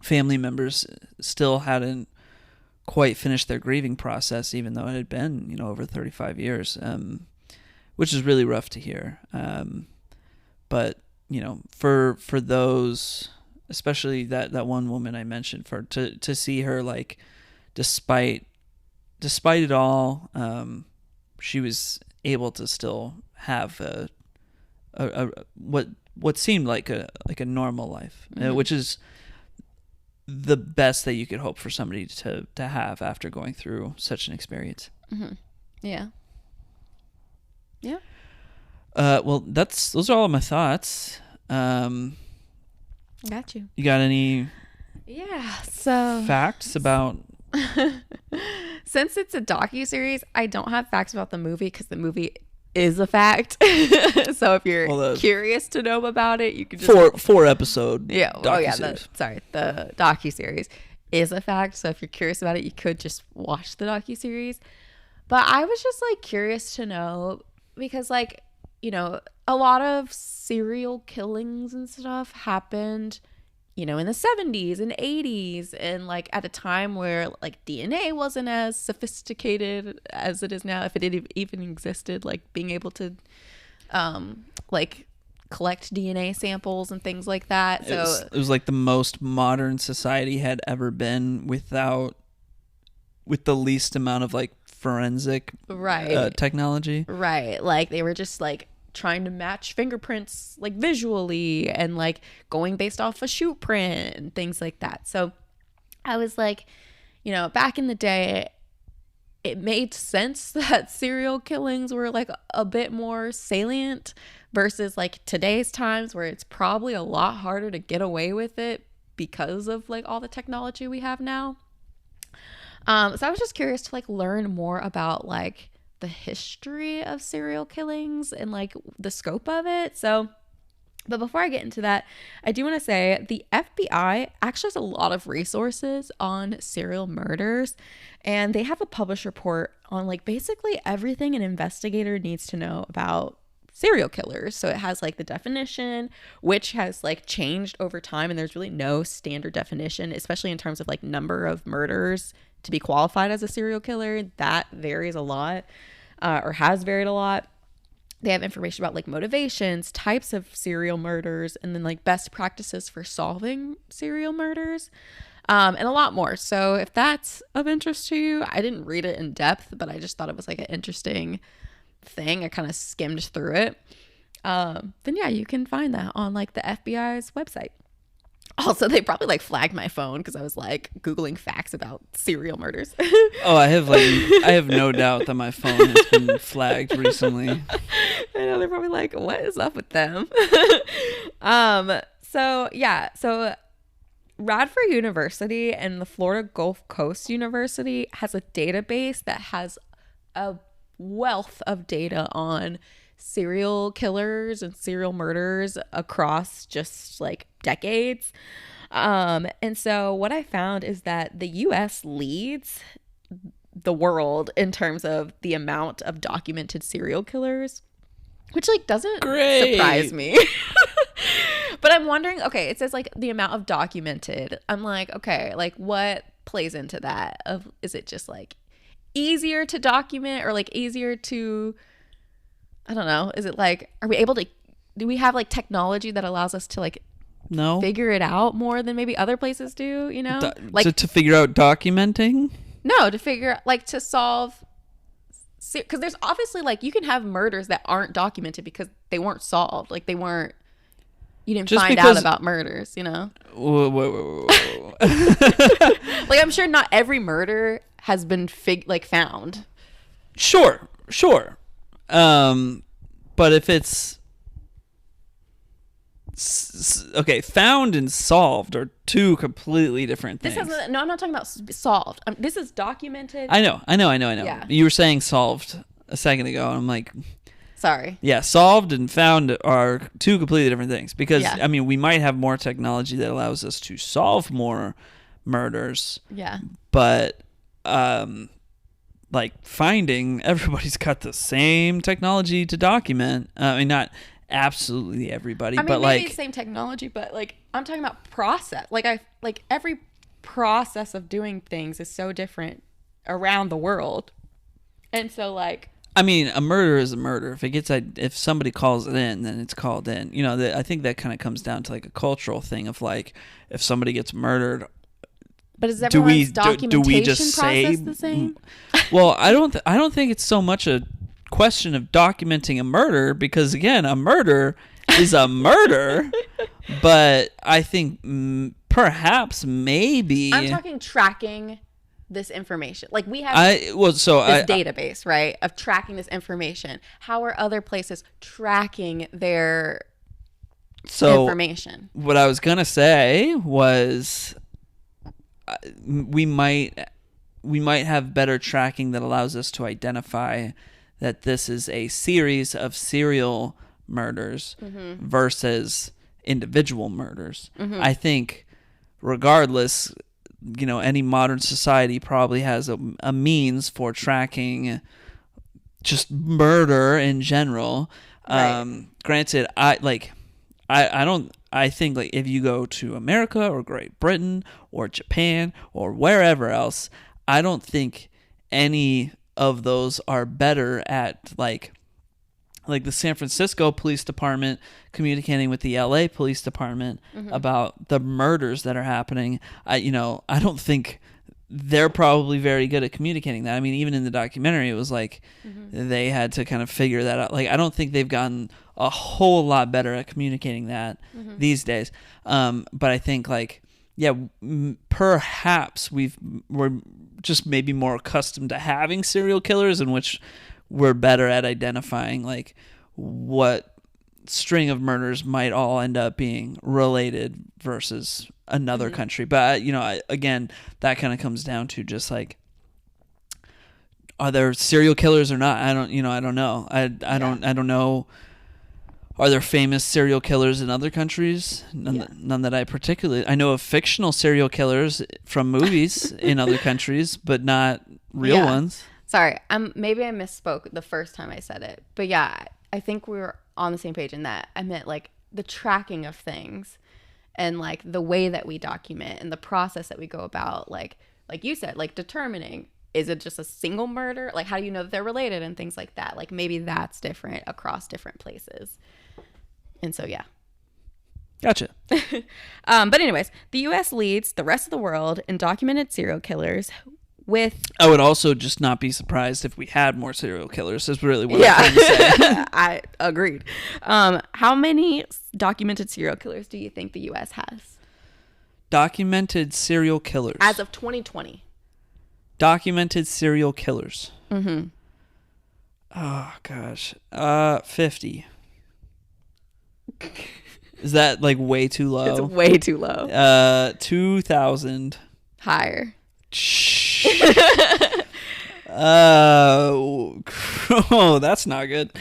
family members still hadn't quite finished their grieving process, even though it had been, you know, over 35 years. Which is really rough to hear. But for those, especially that one woman I mentioned, for to see her like despite it all, she was able to still have a what seemed like a normal life, which is the best that you could hope for somebody to have after going through such an experience. Yeah. Well, those are all my thoughts. Got you. You got any so facts about since it's a docuseries, I don't have facts about the movie because the movie is a fact. So if you're curious to know about it, you can just four episode the docuseries is a fact. So if you're curious about it, you could just watch the docuseries. But I was just like curious to know because like, a lot of serial killings and stuff happened, in the 70s and 80s, and like at a time where like DNA wasn't as sophisticated as it is now, if it even existed, like being able to like collect DNA samples and things like that. So it was like the most modern society had ever been with the least amount of like forensic technology. Right. Like they were just like trying to match fingerprints like visually and like going based off a shoe print and things like that. So I was like, back in the day, it made sense that serial killings were like a bit more salient versus like today's times where it's probably a lot harder to get away with it because of like all the technology we have now. So I was just curious to like learn more about like the history of serial killings and like the scope of it. So, but before I get into that, I do want to say the FBI actually has a lot of resources on serial murders, and they have a published report on like basically everything an investigator needs to know about serial killers. So it has like the definition, which has like changed over time, and there's really no standard definition, especially in terms of like number of murders to be qualified as a serial killer. That varies a lot, or has varied a lot. They have information about like motivations, types of serial murders, and then like best practices for solving serial murders, and a lot more. So if that's of interest to you, I didn't read it in depth, but I just thought it was like an interesting thing. I kind of skimmed through it. Then yeah, you can find that on like the FBI's website. Also, they probably like flagged my phone because I was like Googling facts about serial murders. Oh, I have no doubt that my phone has been flagged recently. I know, they're probably like, what is up with them? So Radford University and the Florida Gulf Coast University has a database that has a wealth of data on serial killers and serial murders across just like decades. And so what I found is that the US leads the world in terms of the amount of documented serial killers, which like doesn't surprise me. But I'm wondering, okay, it says like the amount of documented. I'm like, okay, like what plays into that? Is it just like easier to document or like easier to, I don't know. Is it like, do we have like technology that allows us to like figure it out more than maybe other places do, like to figure out documenting? No, to figure like to solve, because there's obviously like you can have murders that aren't documented because they weren't solved. Like you didn't find out about murders, Whoa. Like I'm sure not every murder has been found. Sure. But if it's okay, found and solved are two completely different things. I'm not talking about solved. This is documented. I know. Yeah. You were saying solved a second ago, and I'm like, sorry. Yeah, solved and found are two completely different things because Yeah. I mean, we might have more technology that allows us to solve more murders. Yeah. But like finding, everybody's got the same technology to document. I mean, not absolutely everybody, but maybe like same technology, but like I'm talking about process. Like every process of doing things is so different around the world, and so like I mean, a murder is a murder. If somebody calls it in, then it's called in. You know, I think that kind of comes down to like a cultural thing of like, if somebody gets murdered, But is everyone's documentation do we just process say the same? Well, I don't think it's so much a question of documenting a murder, because again, a murder is a murder. But I think perhaps maybe I'm talking tracking this information. Like we have this database, right, of tracking this information. How are other places tracking their information? What I was gonna say was we might have better tracking that allows us to identify that this is a series of serial murders versus individual murders. I think regardless, you know, any modern society probably has a means for tracking just murder in general. Right. Granted, I think like if you go to America or Great Britain or Japan or wherever else, I don't think any of those are better at like the San Francisco Police Department communicating with the LA Police Department about the murders that are happening. I don't think they're probably very good at communicating that. I mean, even in the documentary, it was like they had to kind of figure that out. Like, I don't think they've gotten a whole lot better at communicating that these days. But I think like, yeah, perhaps we're just maybe more accustomed to having serial killers, in which we're better at identifying like what string of murders might all end up being related versus another country. But again, that kind of comes down to just like, are there serial killers or not? I don't know. I don't know. Are there famous serial killers in other countries? None that I know of fictional serial killers from movies in other countries, but not real ones. Sorry, maybe I misspoke the first time I said it. But yeah, I think we were on the same page in that. I meant like the tracking of things and like the way that we document and the process that we go about, like you said, like determining, is it just a single murder? Like, how do you know that they're related and things like that? Like, maybe that's different across different places. And so, yeah. Gotcha. But anyways, the U.S. leads the rest of the world in documented serial killers with... I would also just not be surprised if we had more serial killers, is really what I'm trying to say. I agreed. How many documented serial killers do you think the U.S. has? Documented serial killers. As of 2020. Documented serial killers. Mm-hmm. Oh, gosh. 50. Is that like way too low? It's way too low. 2,000. Higher. Oh, that's not good.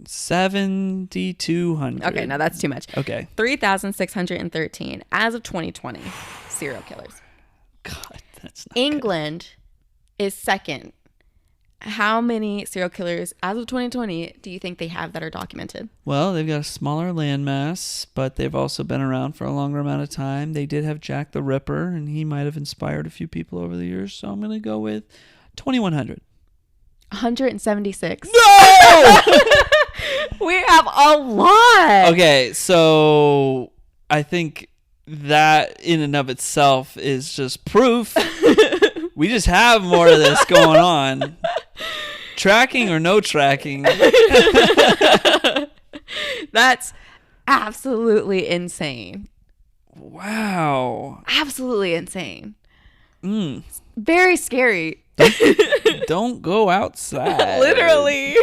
7,200. Okay, now that's too much. Okay. 3,613 as of 2020 serial killers. God, that's not England is second. How many serial killers as of 2020 do you think they have that are documented? Well, they've got a smaller landmass, but they've also been around for a longer amount of time. They did have Jack the Ripper, and he might have inspired a few people over the years. So I'm going to go with 2,100. 176. No! We have a lot. Okay, so I think that in and of itself is just proof. We just have more of this going on. Tracking or no tracking. That's absolutely insane. Wow. Absolutely insane. Very scary. Don't go outside. Literally.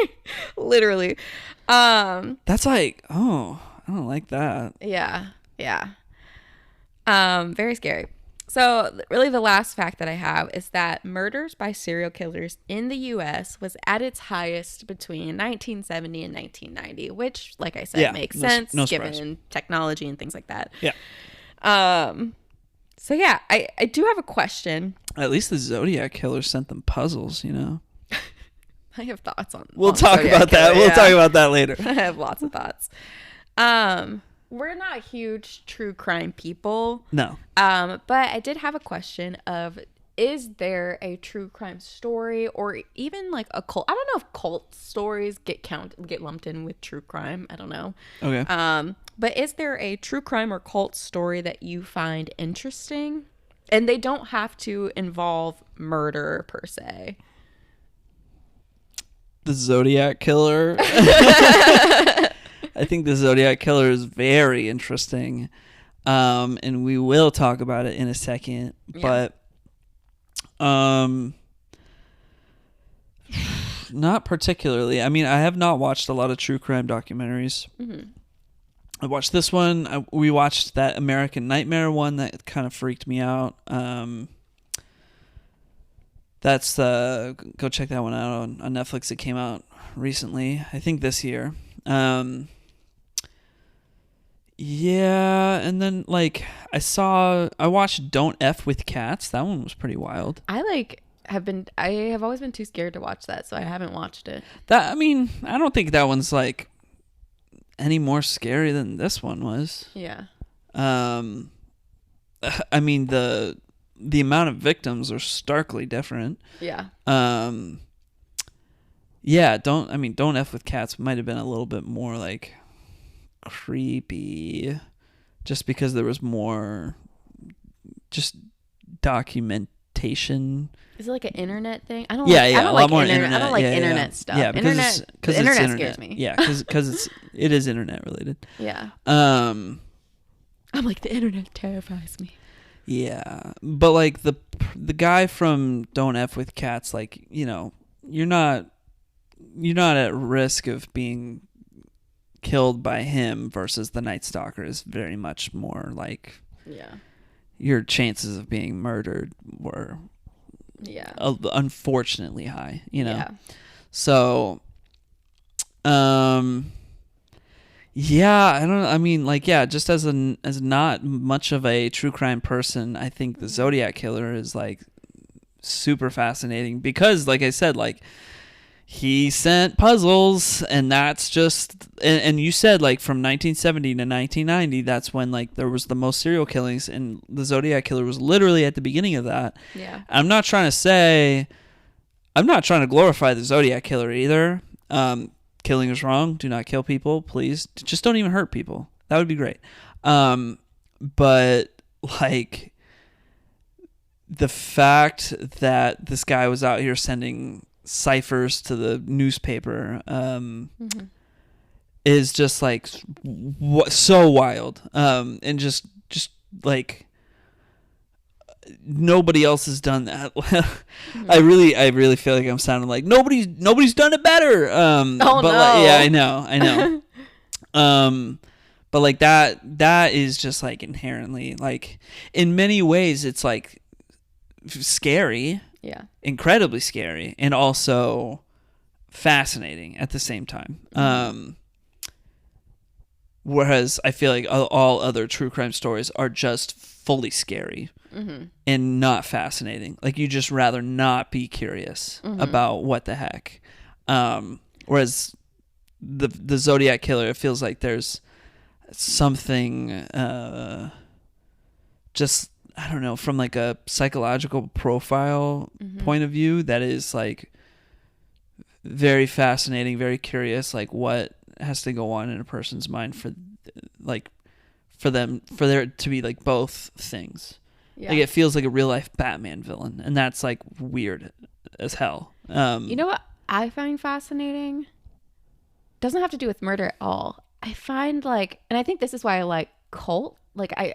That's like, I don't like that. Yeah. Very scary. So really the last fact that I have is that murders by serial killers in the U.S. was at its highest between 1970 and 1990, which, like I said, makes sense given technology and things like that. Yeah. So yeah, I do have a question. At least the Zodiac killer sent them puzzles, you know? I have thoughts on We'll talk about that. We'll talk about that later. I have lots of thoughts. We're not huge true crime people. No. But I did have a question of, is there a true crime story or even like a cult? I don't know if cult stories get lumped in with true crime. I don't know. Okay. But is there a true crime or cult story that you find interesting? And they don't have to involve murder per se. The Zodiac Killer. I think the Zodiac Killer is very interesting. And we will talk about it in a second. Yeah. But not particularly. I mean, I have not watched a lot of true crime documentaries. Mm-hmm. I watched this one. We watched that American Nightmare one that kind of freaked me out. That's go check that one out on Netflix. It came out recently, I think this year. Yeah, and then like I watched Don't F with Cats. That one was pretty wild. I have always been too scared to watch that, so I haven't watched it. I mean, I don't think that one's like any more scary than this one was. Yeah. I mean the amount of victims are starkly different. Yeah. Yeah, Don't F with Cats might have been a little bit more like creepy just because there was more just documentation. Is it like an internet thing? I don't a lot like more internet. I don't like internet stuff. Yeah, because the internet scares me. Yeah, because it is internet related. Yeah. I'm like, the internet terrifies me. Yeah, but like the guy from Don't F with Cats, like, you know, you're not at risk of being killed by him versus the Night Stalker is very much more like, yeah, your chances of being murdered were unfortunately high, you know. Yeah. So yeah, I don't know. I mean, like, yeah, just as not much of a true crime person, I think the Zodiac Killer is like super fascinating because, like I said, like, he sent puzzles, and that's just, and you said like from 1970 to 1990, that's when like there was the most serial killings, and the Zodiac Killer was literally at the beginning of that. Yeah. I'm not trying to glorify the Zodiac Killer either. Killing is wrong. Do not kill people, please. Just don't even hurt people. That would be great. But like the fact that this guy was out here sending ciphers to the newspaper is just like so wild, and just like nobody else has done that. I really feel like I'm sounding like nobody's done it better. But no. Like, yeah, I know. But like that is just like inherently, like, in many ways it's like scary. Yeah. Incredibly scary, and also fascinating at the same time. Whereas I feel like all other true crime stories are just fully scary and not fascinating. Like, you just rather not be curious about what the heck. Whereas the Zodiac Killer, it feels like there's something just, I don't know, from like a psychological profile point of view that is like very fascinating, very curious, like what has to go on in a person's mind for there to be like both things. Yeah. Like, it feels like a real life Batman villain, and that's like weird as hell. You know what I find fascinating? Doesn't have to do with murder at all. I find like, and I think this is why I like cult. Like I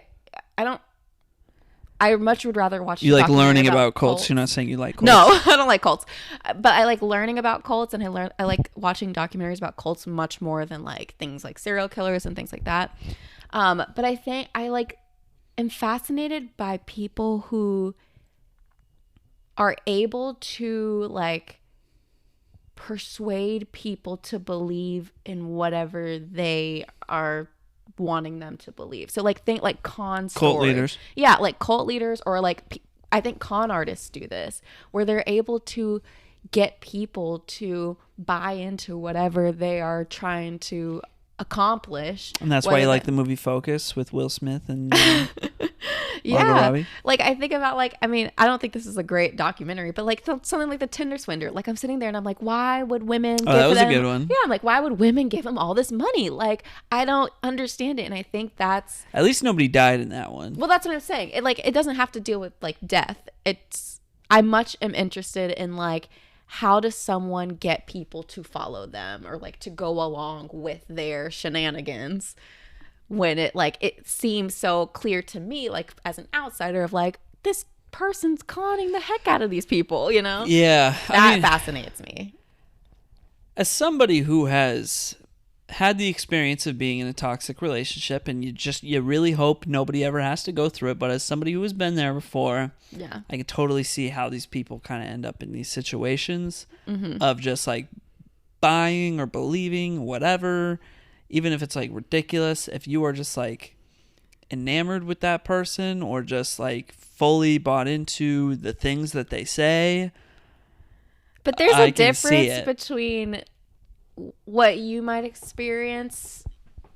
much would rather watch. You like learning about cults. You're not saying you like cults. No, I don't like cults. But I like learning about cults, and I like watching documentaries about cults much more than like things like serial killers and things like that. But I think am fascinated by people who are able to like persuade people to believe in whatever they are wanting them to believe. So like think like cult leaders. Yeah, like cult leaders, or like I think con artists do this, where they're able to get people to buy into whatever they are trying to accomplish. And that's why you like the movie Focus with Will Smith and Robbie. Like I think about like, I mean, I don't think this is a great documentary, but like something like the Tinder swindler. Like I'm sitting there and I'm like, why would women give that was them, a good one. Yeah, I'm like, why would women give him all this money? Like I don't understand it. And I think that's, at least nobody died in that one. well, that's what I'm saying. It doesn't have to deal with like death. I much am interested in like, how does someone get people to follow them or like to go along with their shenanigans when it seems so clear to me, like as an outsider, of like, this person's conning the heck out of these people, you know? Yeah. That fascinates me. As somebody who has had the experience of being in a toxic relationship, and you really hope nobody ever has to go through it, but as somebody who has been there before, Yeah, I can totally see how these people kind of end up in these situations mm-hmm. of just like buying or believing whatever, even if it's like ridiculous. If you are just like enamored with that person or just like fully bought into the things that they say. But there's a difference between what you might experience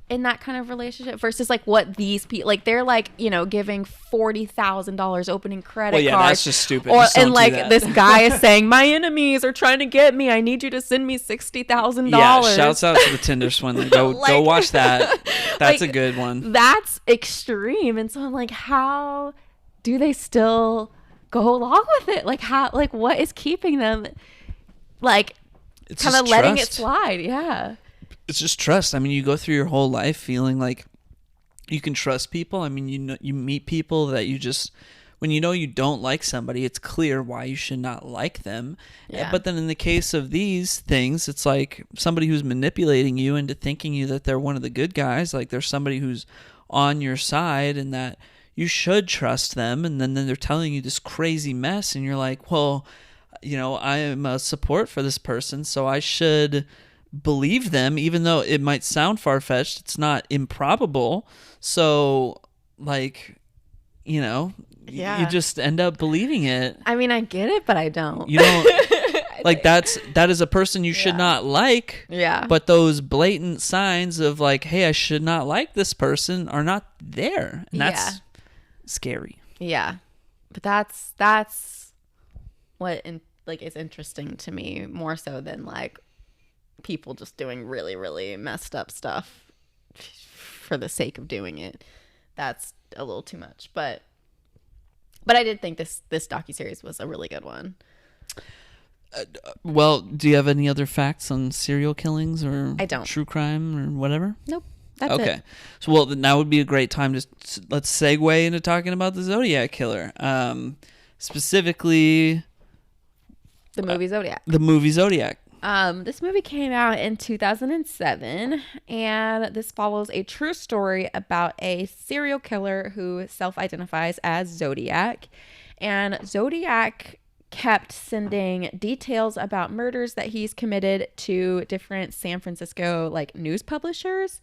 in that kind of relationship versus like what these people, like they're like, you know, giving $40,000 opening credit cards. That's just stupid. Or and like this guy is saying, my enemies are trying to get me. I need you to send me $60,000. Yeah, shouts out to the Tinder swindler. Go watch that. That's like, a good one. That's extreme. And so I'm like, how do they still go along with it? Like how, like what is keeping them like kind of letting it slide? Yeah. It's just trust. I mean, you go through your whole life feeling like you can trust people. I mean, you meet people that you just, when you know you don't like somebody, it's clear why you should not like them. Yeah. But then in the case of these things, it's like somebody who's manipulating you into thinking you that they're one of the good guys, like there's somebody who's on your side and that you should trust them, and then they're telling you this crazy mess, and you're like, well, you know, I am a support for this person, so I should believe them, even though it might sound far-fetched. It's not improbable. So like, you know, you just end up believing it. I mean, I get it, but I don't. You don't like that is a person you should not like. Yeah. But those blatant signs of like, hey, I should not like this person are not there. And that's scary. Yeah. But that's what is interesting to me more so than like people just doing really, really messed up stuff for the sake of doing it. That's a little too much. But I did think this docuseries was a really good one. Well, do you have any other facts on serial killings or I don't. True crime or whatever? Nope. That's it. So, well, now would be a great time to let's segue into talking about the Zodiac killer. Specifically, the movie Zodiac. The movie Zodiac. This movie came out in 2007, and this follows a true story about a serial killer who self-identifies as Zodiac. And Zodiac kept sending details about murders that he's committed to different San Francisco like news publishers.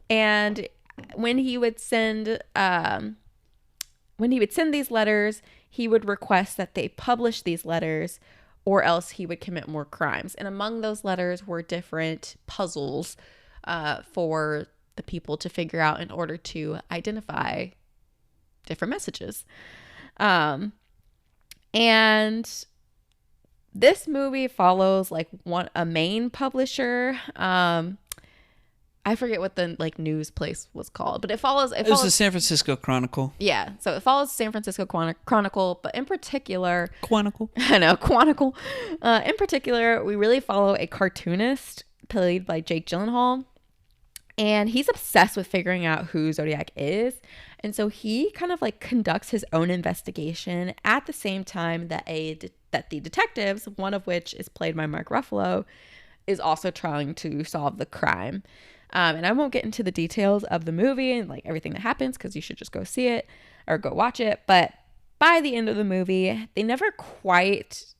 And when he would send these letters, he would request that they publish these letters, or else he would commit more crimes. And among those letters were different puzzles for the people to figure out in order to identify different messages. And this movie follows like a main publisher. I forget what the like news place was called, but it follows the San Francisco Chronicle. Yeah, so it follows San Francisco Chronicle, but in particular, Quanticle. I know, Quanticle. In particular, we really follow a cartoonist played by Jake Gyllenhaal, and he's obsessed with figuring out who Zodiac is, and so he kind of like conducts his own investigation at the same time that the detectives, one of which is played by Mark Ruffalo, is also trying to solve the crime. And I won't get into the details of the movie and like everything that happens, because you should just go see it or go watch it. But by the end of the movie, they never quite,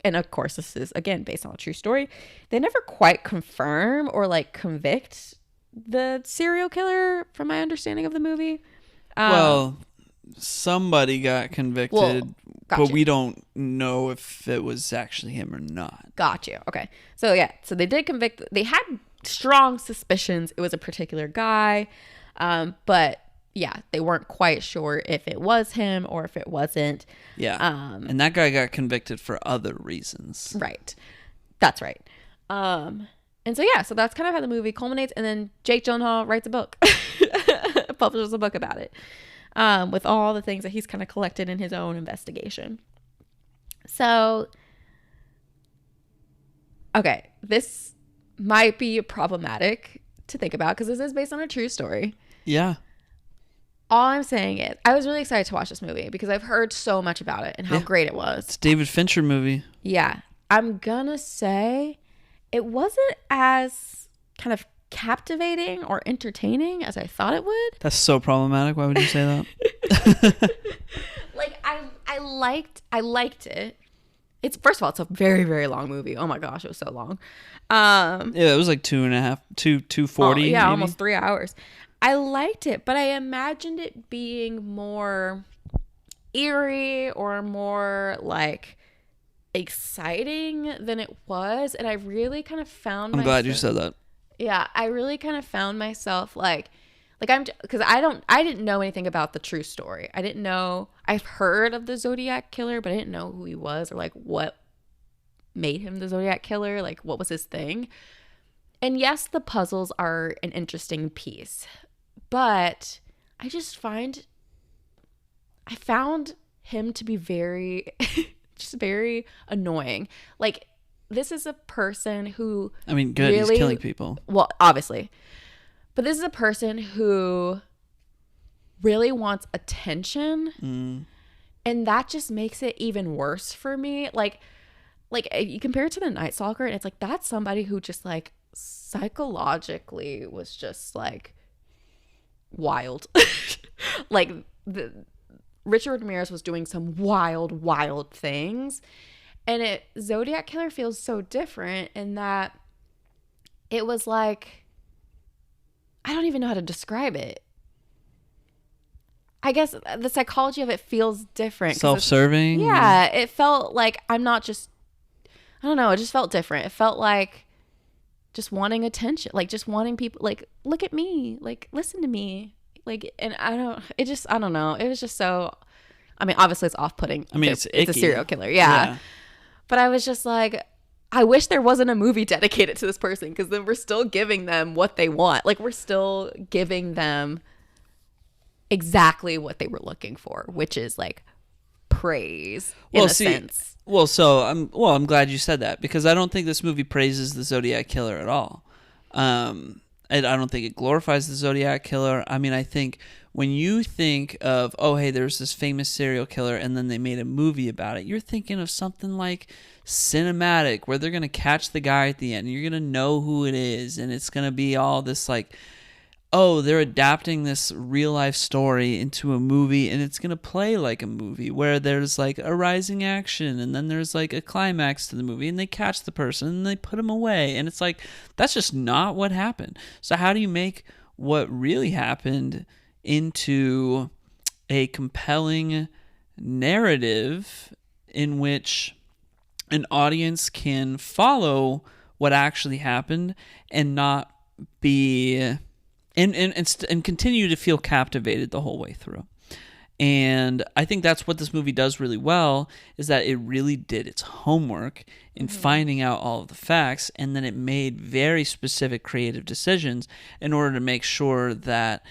and of course this is again based on a true story, they never quite confirm or like convict the serial killer, from my understanding of the movie. Well, somebody got convicted, gotcha. But we don't know if it was actually him or not. Got you. Okay. So yeah, so they did convict. They had strong suspicions it was a particular guy, but yeah, they weren't quite sure if it was him or if it wasn't. Yeah. And that guy got convicted for other reasons. Right. That's right. And so yeah, so that's kind of how the movie culminates. And then Jake Gyllenhaal writes a book, publishes a book about it, with all the things that he's kind of collected in his own investigation. So, okay, this might be problematic to think about because this is based on a true story. Yeah. All I'm saying is I was really excited to watch this movie because I've heard so much about it and how great it was. It's a David Fincher movie. Yeah. I'm gonna say it wasn't as kind of captivating or entertaining as I thought it would. That's so problematic. Why would you say that? Like I liked it. It's, first of all, it's a very, very long movie. Oh my gosh, it was so long. Yeah, it was like 240. Yeah, maybe. almost 3 hours. I liked it, but I imagined it being more eerie or more like exciting than it was, and I really kind of found I'm glad you said that. Yeah, I really kind of found myself like because I didn't know anything about the true story. I didn't know. I've heard of the Zodiac killer, but I didn't know who he was or like what made him the Zodiac killer, like what was his thing. And yes, the puzzles are an interesting piece, but I found him to be very just very annoying. Like, this is a person who, I mean, good, really, he's killing people. Well, obviously. But this is a person who really wants attention. And that just makes it even worse for me. Like you compare it to the Night Stalker, and it's like, that's somebody who just like psychologically was just like wild. Like Richard Ramirez was doing some wild things. And Zodiac Killer feels so different in that it was like, I don't even know how to describe it. I guess the psychology of it feels different. Self-serving? Yeah, it felt like I don't know, it just felt different. It felt like just wanting attention, like just wanting people, like, look at me, like, listen to me. Like, and I don't know. It was just so, I mean, obviously it's off-putting. I mean, it's a serial killer. Yeah. But I was just like, I wish there wasn't a movie dedicated to this person, because then we're still giving them what they want. Like, we're still giving them exactly what they were looking for, which is like praise in a sense. Well, so I'm glad you said that, because I don't think this movie praises the Zodiac Killer at all. I don't think it glorifies the Zodiac Killer. I mean, I think when you think of, oh, hey, there's this famous serial killer, and then they made a movie about it, you're thinking of something like cinematic, where they're going to catch the guy at the end, and you're going to know who it is, and it's going to be all this like, oh, they're adapting this real life story into a movie, and it's going to play like a movie where there's like a rising action, and then there's like a climax to the movie, and they catch the person and they put him away. And it's like, that's just not what happened. So how do you make what really happened into a compelling narrative in which an audience can follow what actually happened and not be and continue to feel captivated the whole way through? And I think that's what this movie does really well, is that it really did its homework in finding out all of the facts, and then it made very specific creative decisions in order to make sure that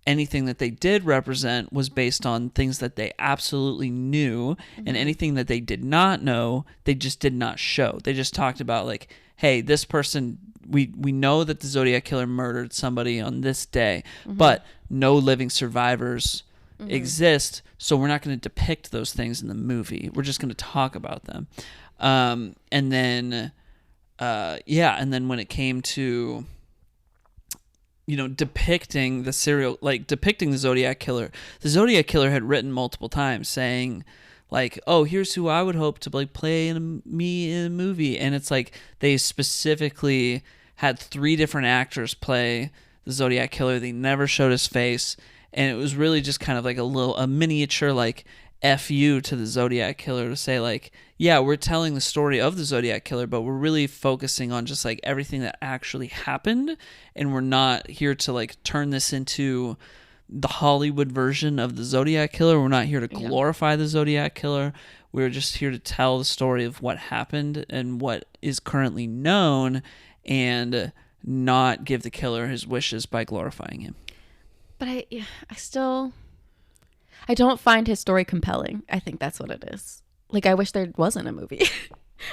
anything that they did represent was based on things that they absolutely knew, and anything that they did not know, they just did not show. They just talked about like, hey, this person, we know that the Zodiac Killer murdered somebody on this day, but no living survivors exist, so we're not going to depict those things in the movie. We're just going to talk about them. And then when it came to, depicting the Zodiac Killer, the Zodiac Killer had written multiple times saying, like, oh, here's who I would hope to like play in a movie. And it's like they specifically had 3 different actors play the Zodiac Killer. They never showed his face. And it was really just kind of like a miniature like FU to the Zodiac Killer, to say like, yeah, we're telling the story of the Zodiac Killer, but we're really focusing on just like everything that actually happened. And we're not here to like turn this into the Hollywood version of the Zodiac killer. We're not here to glorify the Zodiac killer. We're just here to tell the story of what happened and what is currently known, and not give the killer his wishes by glorifying him. But I don't find his story compelling. I think that's what it is. Like, I wish there wasn't a movie.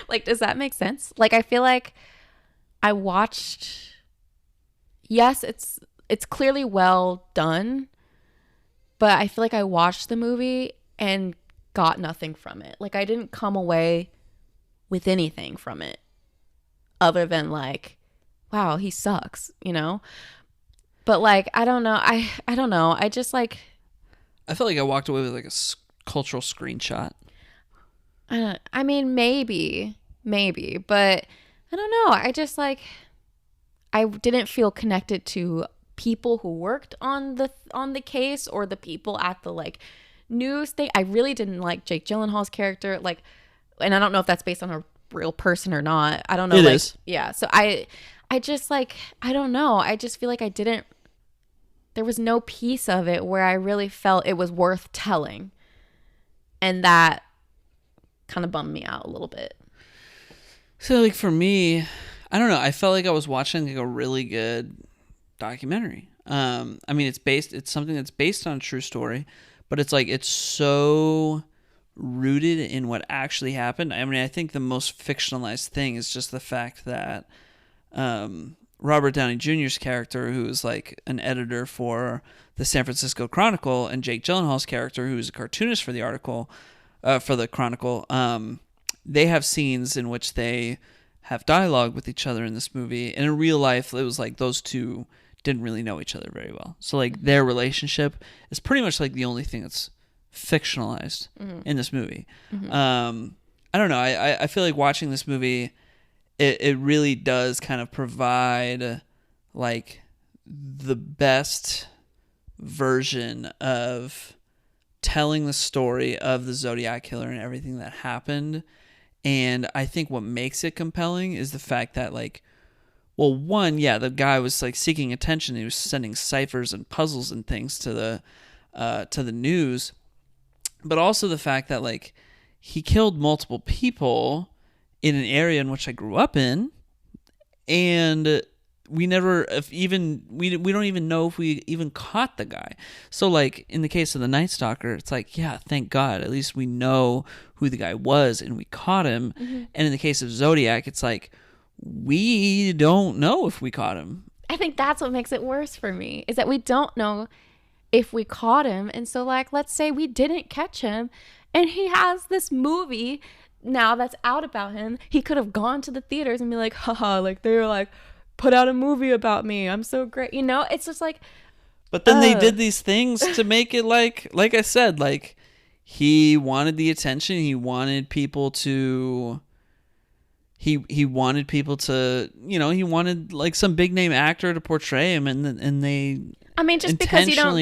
Like, does that make sense? Like, I feel like I watched, yes, it's clearly well done, but I feel like I watched the movie and got nothing from it. Like, I didn't come away with anything from it other than like, wow, he sucks, you know? But like, I don't know. I don't know. I just like, I felt like I walked away with like a cultural screenshot. I mean, maybe, but I don't know. I just like, I didn't feel connected to people who worked on the case or the people at the like news thing. I really didn't like Jake Gyllenhaal's character, like, and I don't know if that's based on a real person or not. I don't know. It like, is. Yeah. So I just like, I don't know. I just feel like there was no piece of it where I really felt it was worth telling, and that kind of bummed me out a little bit. So like for me, I don't know. I felt like I was watching like a really good documentary. I mean, it's something that's based on a true story, but it's like, it's so rooted in what actually happened. I mean, I think the most fictionalized thing is just the fact that Robert Downey Jr.'s character, who is like an editor for the San Francisco Chronicle, and Jake Gyllenhaal's character, who is a cartoonist for the Chronicle, they have scenes in which they have dialogue with each other in this movie. And in real life, it was like those two didn't really know each other very well. So like their relationship is pretty much like the only thing that's fictionalized in this movie. I don't know. I feel like watching this movie, it really does kind of provide like the best version of telling the story of the Zodiac killer and everything that happened. And I think what makes it compelling is the fact that like, well, one, yeah, the guy was like seeking attention. He was sending ciphers and puzzles and things to the news, but also the fact that like he killed multiple people in an area in which I grew up in, and we never, we don't even know if we even caught the guy. So like in the case of the Night Stalker, it's like, yeah, thank God, at least we know who the guy was and we caught him. And in the case of Zodiac, it's like, we don't know if we caught him. I think that's what makes it worse for me, is that we don't know if we caught him. And so like, let's say we didn't catch him and he has this movie now that's out about him. He could have gone to the theaters and be like, haha, like they were like, put out a movie about me, I'm so great, you know? It's just like, but then they did these things to make it like I said, like he wanted the attention. He wanted people to he wanted people to, you know, he wanted like some big name actor to portray him, and they, I mean, just because you don't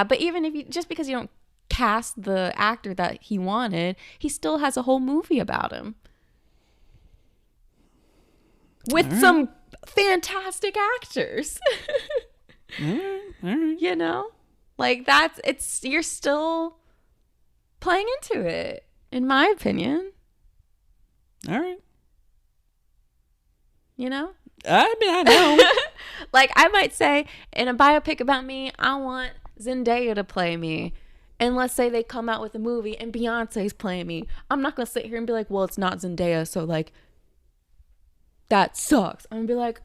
but even if you, just because you don't cast the actor that he wanted, he still has a whole movie about him with some fantastic actors. All right. You know, like you're still playing into it, in my opinion. All right. You know? I mean, I know. Like, I might say, in a biopic about me, I want Zendaya to play me. And let's say they come out with a movie and Beyonce's playing me. I'm not going to sit here and be like, well, it's not Zendaya, so, like, that sucks. I'm going to be like,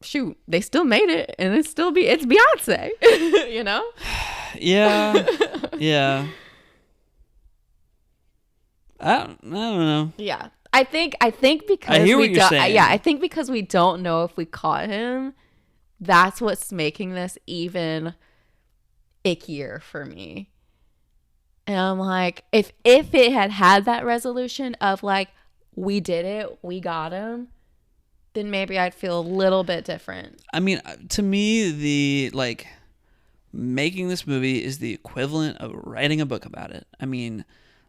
shoot, they still made it, and it's Beyonce. You know? Yeah. Yeah. I don't know. Yeah. I think because I hear what you're saying. Yeah, I think because we don't know if we caught him, that's what's making this even ickier for me. And I'm like, if it had that resolution of like, we did it, we got him, then maybe I'd feel a little bit different. I mean, to me, the like making this movie is the equivalent of writing a book about it. I mean,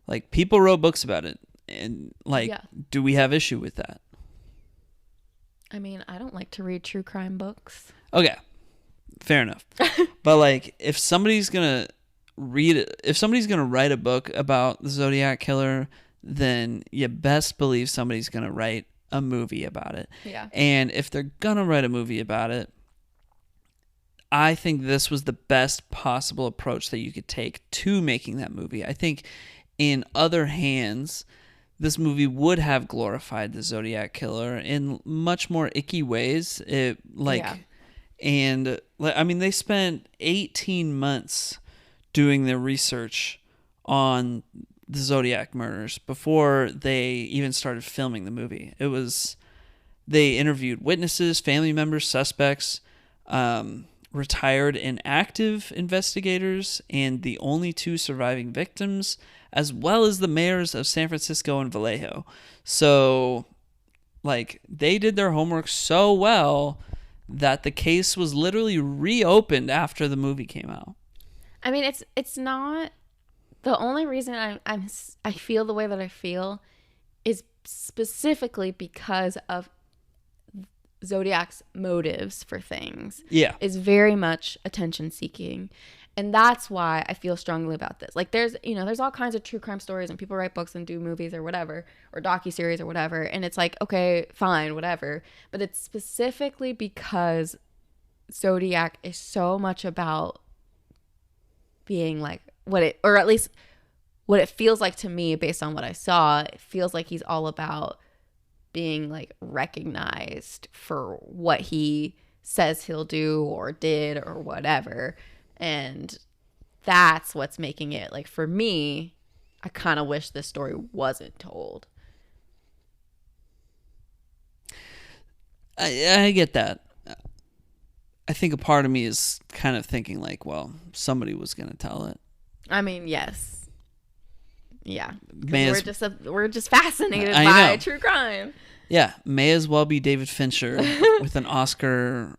like people wrote books about it. And like, do we have issue with that? I mean, I don't like to read true crime books. Okay. Fair enough. But like, if somebody's gonna write a book about the Zodiac killer, then you best believe somebody's gonna write a movie about it. Yeah. And if they're gonna write a movie about it, I think this was the best possible approach that you could take to making that movie. I think in other hands, this movie would have glorified the Zodiac killer in much more icky ways. And I mean, they spent 18 months doing their research on the Zodiac murders before they even started filming the movie. They interviewed witnesses, family members, suspects, retired and active investigators, and the only 2 surviving victims, as well as the mayors of San Francisco and Vallejo. So, like, they did their homework so well that the case was literally reopened after the movie came out. I mean, it's not the only reason I feel the way that I feel is specifically because of Zodiac's motives for things. Yeah. Is very much attention seeking. And that's why I feel strongly about this. Like, there's all kinds of true crime stories, and people write books and do movies or whatever, or docuseries or whatever. And it's like, okay, fine, whatever. But it's specifically because Zodiac is so much about being like or at least what it feels like to me based on what I saw. It feels like he's all about being like recognized for what he says he'll do or did or whatever. And that's what's making it, like, for me, I kind of wish this story wasn't told. I get that. I think a part of me is kind of thinking like, well, somebody was going to tell it. I mean, yes. Yeah. We're just fascinated by know. True crime. Yeah. May as well be David Fincher with an Oscar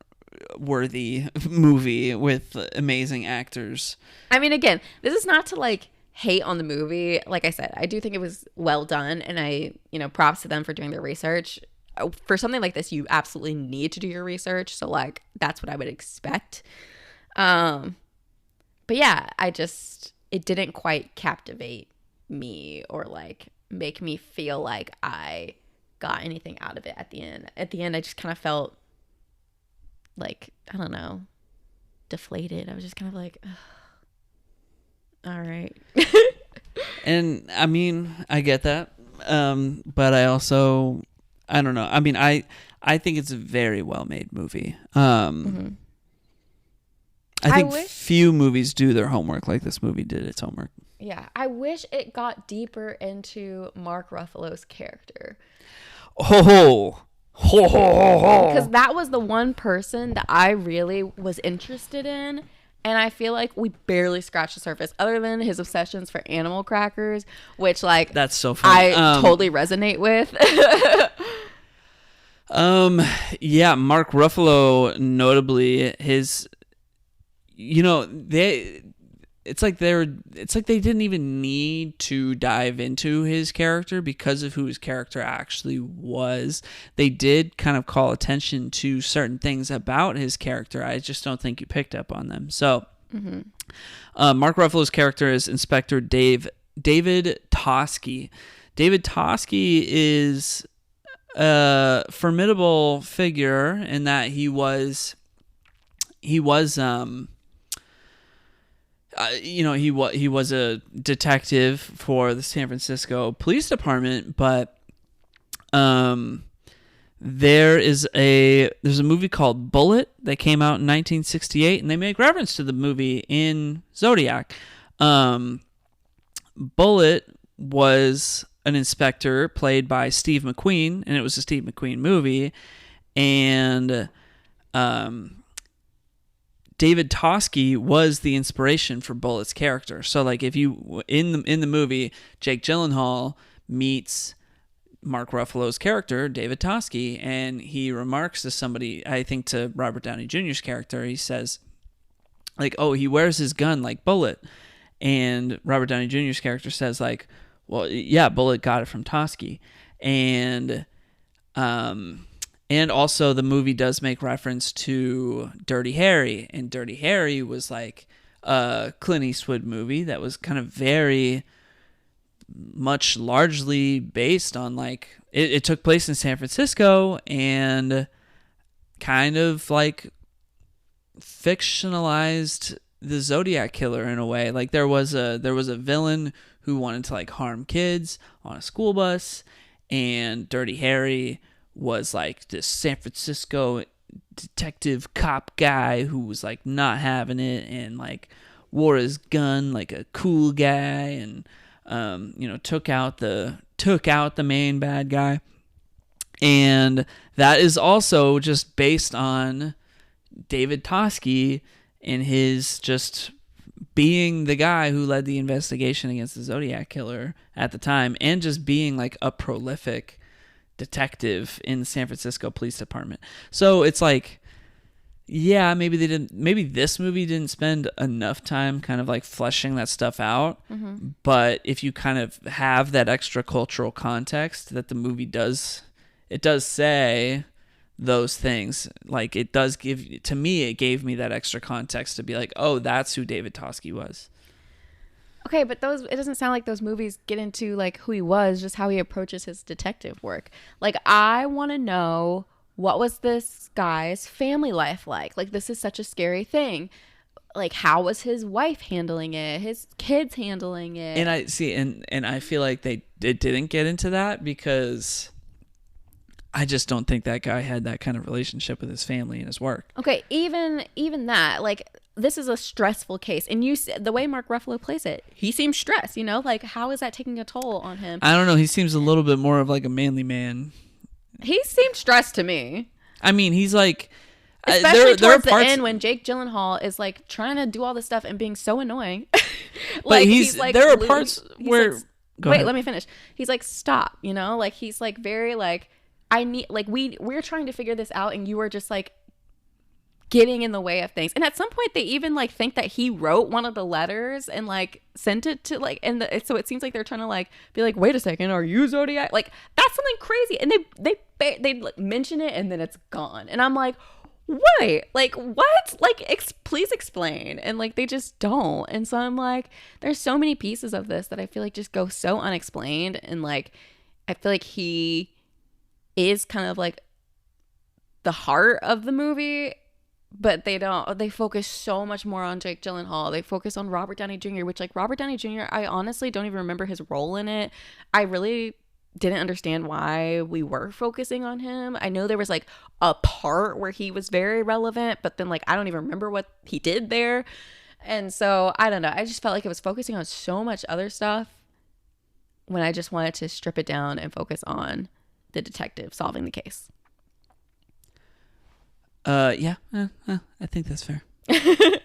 worthy movie with amazing actors. I mean, again, this is not to like hate on the movie. Like I said, I do think it was well done, and I, props to them for doing their research. For something like this, you absolutely need to do your research, so like that's what I would expect. But yeah, it didn't quite captivate me or like make me feel like I got anything out of it at the end. At the end, I just kind of felt like, I don't know, deflated. I was just kind of like, all right. And I mean, I get that. But I also, I don't know. I mean, I think it's a very well made movie. I think few movies do their homework like this movie did its homework. Yeah. I wish it got deeper into Mark Ruffalo's character. Because that was the one person that I really was interested in, and I feel like we barely scratched the surface, other than his obsessions for animal crackers, which like that's so funny. I totally resonate with. Yeah, Mark Ruffalo, notably, it's like they didn't even need to dive into his character because of who his character actually was. They did kind of call attention to certain things about his character. I just don't think you picked up on them. So, Mark Ruffalo's character is Inspector David Toschi. David Toschi is a formidable figure in that he was he was a detective for the San Francisco Police Department, but there's a movie called Bullet that came out in 1968, and they make reference to the movie in Zodiac. Bullet was an inspector played by Steve McQueen, and it was a Steve McQueen movie, and David Toschi was the inspiration for Bullet's character. So, like, if you in the movie, Jake Gyllenhaal meets Mark Ruffalo's character, David Toschi, and he remarks to somebody, I think to Robert Downey Jr.'s character, he says, like, "Oh, he wears his gun like Bullet," and Robert Downey Jr.'s character says, like, "Well, yeah, Bullet got it from Toschi," and And also, the movie does make reference to Dirty Harry, and Dirty Harry was like a Clint Eastwood movie that was kind of very much largely based on like it took place in San Francisco and kind of like fictionalized the Zodiac killer in a way. Like there was a villain who wanted to like harm kids on a school bus, and Dirty Harry was like this San Francisco detective cop guy who was like not having it and like wore his gun like a cool guy, and took out the main bad guy. And that is also just based on David Toschi and his just being the guy who led the investigation against the Zodiac killer at the time, and just being like a prolific detective in the San Francisco Police Department. So it's like, yeah, maybe this movie didn't spend enough time kind of like fleshing that stuff out. Mm-hmm. But if you kind of have that extra cultural context that the movie does, it does say those things. Like it does give, to me, it gave me that extra context to be like, oh, that's who David Toschi was. Okay, but it doesn't sound like those movies get into like who he was, just how he approaches his detective work. Like I want to know, what was this guy's family life like? Like this is such a scary thing. Like how was his wife handling it? His kids handling it? And I see, and I feel like it didn't get into that because I just don't think that guy had that kind of relationship with his family and his work. Okay, even that, like this is a stressful case, and the way Mark Ruffalo plays it, he seems stressed. Like how is that taking a toll on him? I don't know. He seems a little bit more of like a manly man. He seemed stressed to me. I mean, he's like, especially towards the end when Jake Gyllenhaal is like trying to do all this stuff and being so annoying. Like but he's like, there are parts where. Like, wait, let me finish. He's like, stop. Like he's like very like, I need, like we're trying to figure this out, and you are just like getting in the way of things. And at some point they even like think that he wrote one of the letters and like sent it to like, so it seems like they're trying to like be like, wait a second, are you Zodiac? Like that's something crazy. And they mention it and then it's gone. And I'm like, wait, like what? Like please explain. And like they just don't. And so I'm like, there's so many pieces of this that I feel like just go so unexplained. And like I feel like he is kind of like the heart of the movie, but they focus so much more on Jake Gyllenhaal. They focus on Robert Downey Jr., which like Robert Downey Jr., I honestly don't even remember his role in it. I really didn't understand why we were focusing on him. I know there was like a part where he was very relevant, but then like I don't even remember what he did there. And so I don't know. I just felt like it was focusing on so much other stuff when I just wanted to strip it down and focus on the detective solving the case. Yeah, I think that's fair. Yeah,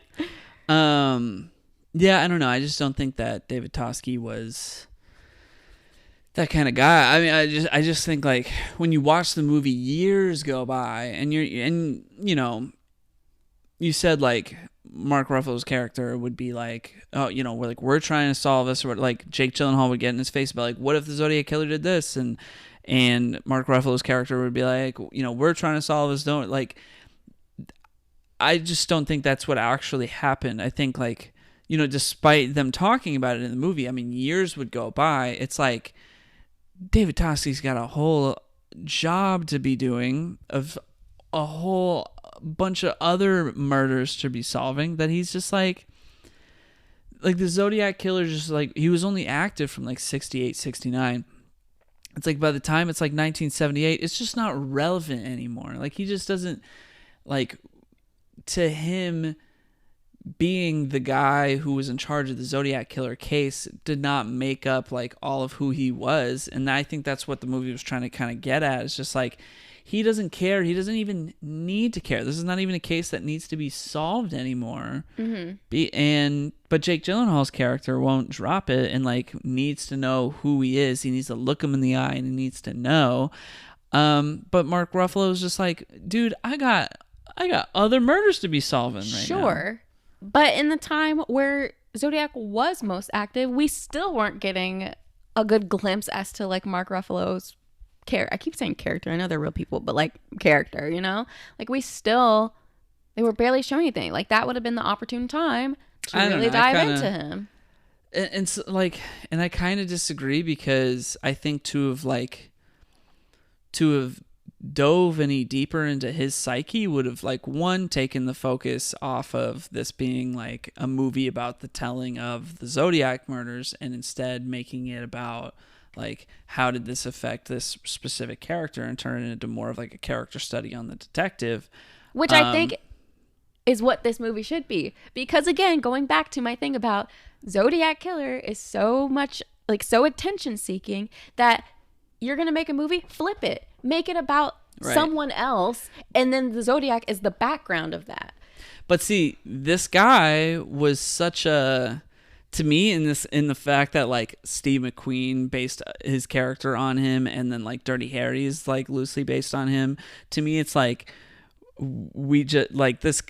I don't know. I just don't think that David Toschi was that kind of guy. I mean, I just think like when you watch the movie, years go by, and you said like Mark Ruffalo's character would be like, oh, we're trying to solve this, or like Jake Gyllenhaal would get in his face about like, what if the Zodiac killer did this, and Mark Ruffalo's character would be like, we're trying to solve this. Don't like. I just don't think that's what actually happened. I think like, despite them talking about it in the movie, I mean, years would go by. It's like David Toschi's got a whole job to be doing of a whole bunch of other murders to be solving that he's just like the Zodiac killer, just like he was only active from like 68, 69. It's like by the time it's like 1978, it's just not relevant anymore. Like he just doesn't like, to him, being the guy who was in charge of the Zodiac killer case did not make up like all of who he was. And I think that's what the movie was trying to kind of get at. It's just like, he doesn't care. He doesn't even need to care. This is not even a case that needs to be solved anymore. Mm-hmm. But Jake Gyllenhaal's character won't drop it and like needs to know who he is. He needs to look him in the eye and he needs to know. But Mark Ruffalo is just like, dude, I got other murders to be solving right now. Sure. But in the time where Zodiac was most active, we still weren't getting a good glimpse as to like Mark Ruffalo's I keep saying character. I know they're real people, but like character, you know? Like they were barely showing anything. Like that would have been the opportune time to really dive into him. And so, like, and I kind of disagree because I think to have dove any deeper into his psyche would have, like, one, taken the focus off of this being like a movie about the telling of the Zodiac murders, and instead making it about like how did this affect this specific character, and turn it into more of like a character study on the detective, which I think is what this movie should be. Because again, going back to my thing about Zodiac Killer is so much like so attention seeking that you're going to make a movie, flip it, make it about someone else. And then the Zodiac is the background of that. But see, this guy was such a, to me, in the fact that like Steve McQueen based his character on him, and then like Dirty Harry is like loosely based on him. To me, it's like, we just like this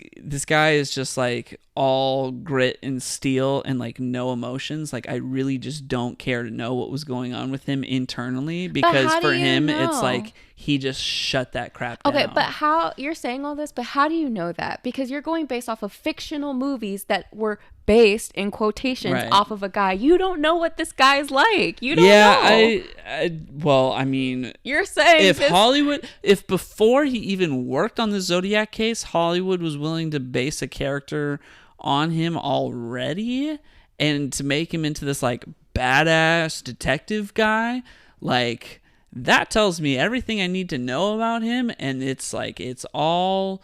guy is just like all grit and steel and like no emotions. Like I really just don't care to know what was going on with him internally, because for him it's like he just shut that crap down. Okay, but how you're saying all this, but how do you know that? Because you're going based off of fictional movies that were based in quotations off of a guy. You don't know what this guy's like. You don't know. Well, I mean, you're saying if before he even worked on the Zodiac case, Hollywood was willing to base a character on him already, and to make him into this like badass detective guy, like that tells me everything I need to know about him. And it's like, it's all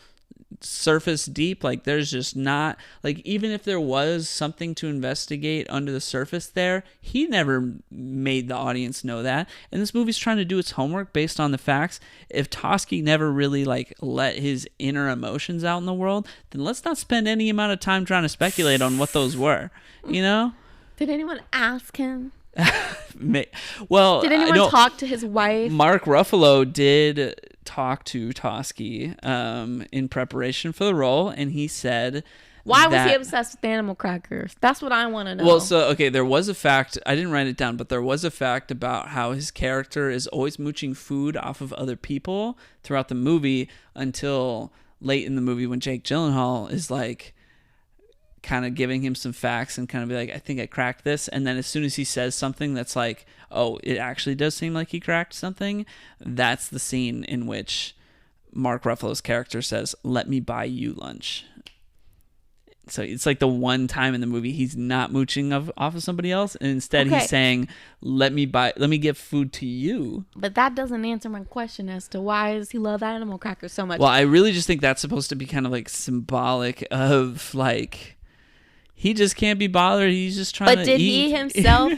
surface deep. Like there's just not, like, even if there was something to investigate under the surface there, he never made the audience know that. And this movie's trying to do its homework based on the facts. If Toschi never really like let his inner emotions out in the world, then let's not spend any amount of time trying to speculate on what those were, you know? Did anyone ask him? Well, did anyone talk to his wife? Mark Ruffalo did talk to Toschi in preparation for the role, and he said, why was he obsessed with animal crackers? That's what I want to know. Well, so okay, there was a fact, I didn't write it down, but there was a fact about how his character is always mooching food off of other people throughout the movie, until late in the movie when Jake Gyllenhaal is like kind of giving him some facts and kind of be like, I think I cracked this. And then as soon as he says something that's like, oh, it actually does seem like he cracked something, that's the scene in which Mark Ruffalo's character says, let me buy you lunch. So it's like the one time in the movie he's not mooching off of somebody else, and instead he's saying, let me give food to you. But that doesn't answer my question as to why does he love animal crackers so much. Well, I really just think that's supposed to be kind of like symbolic of like, he just can't be bothered. He's just trying to eat. But did he himself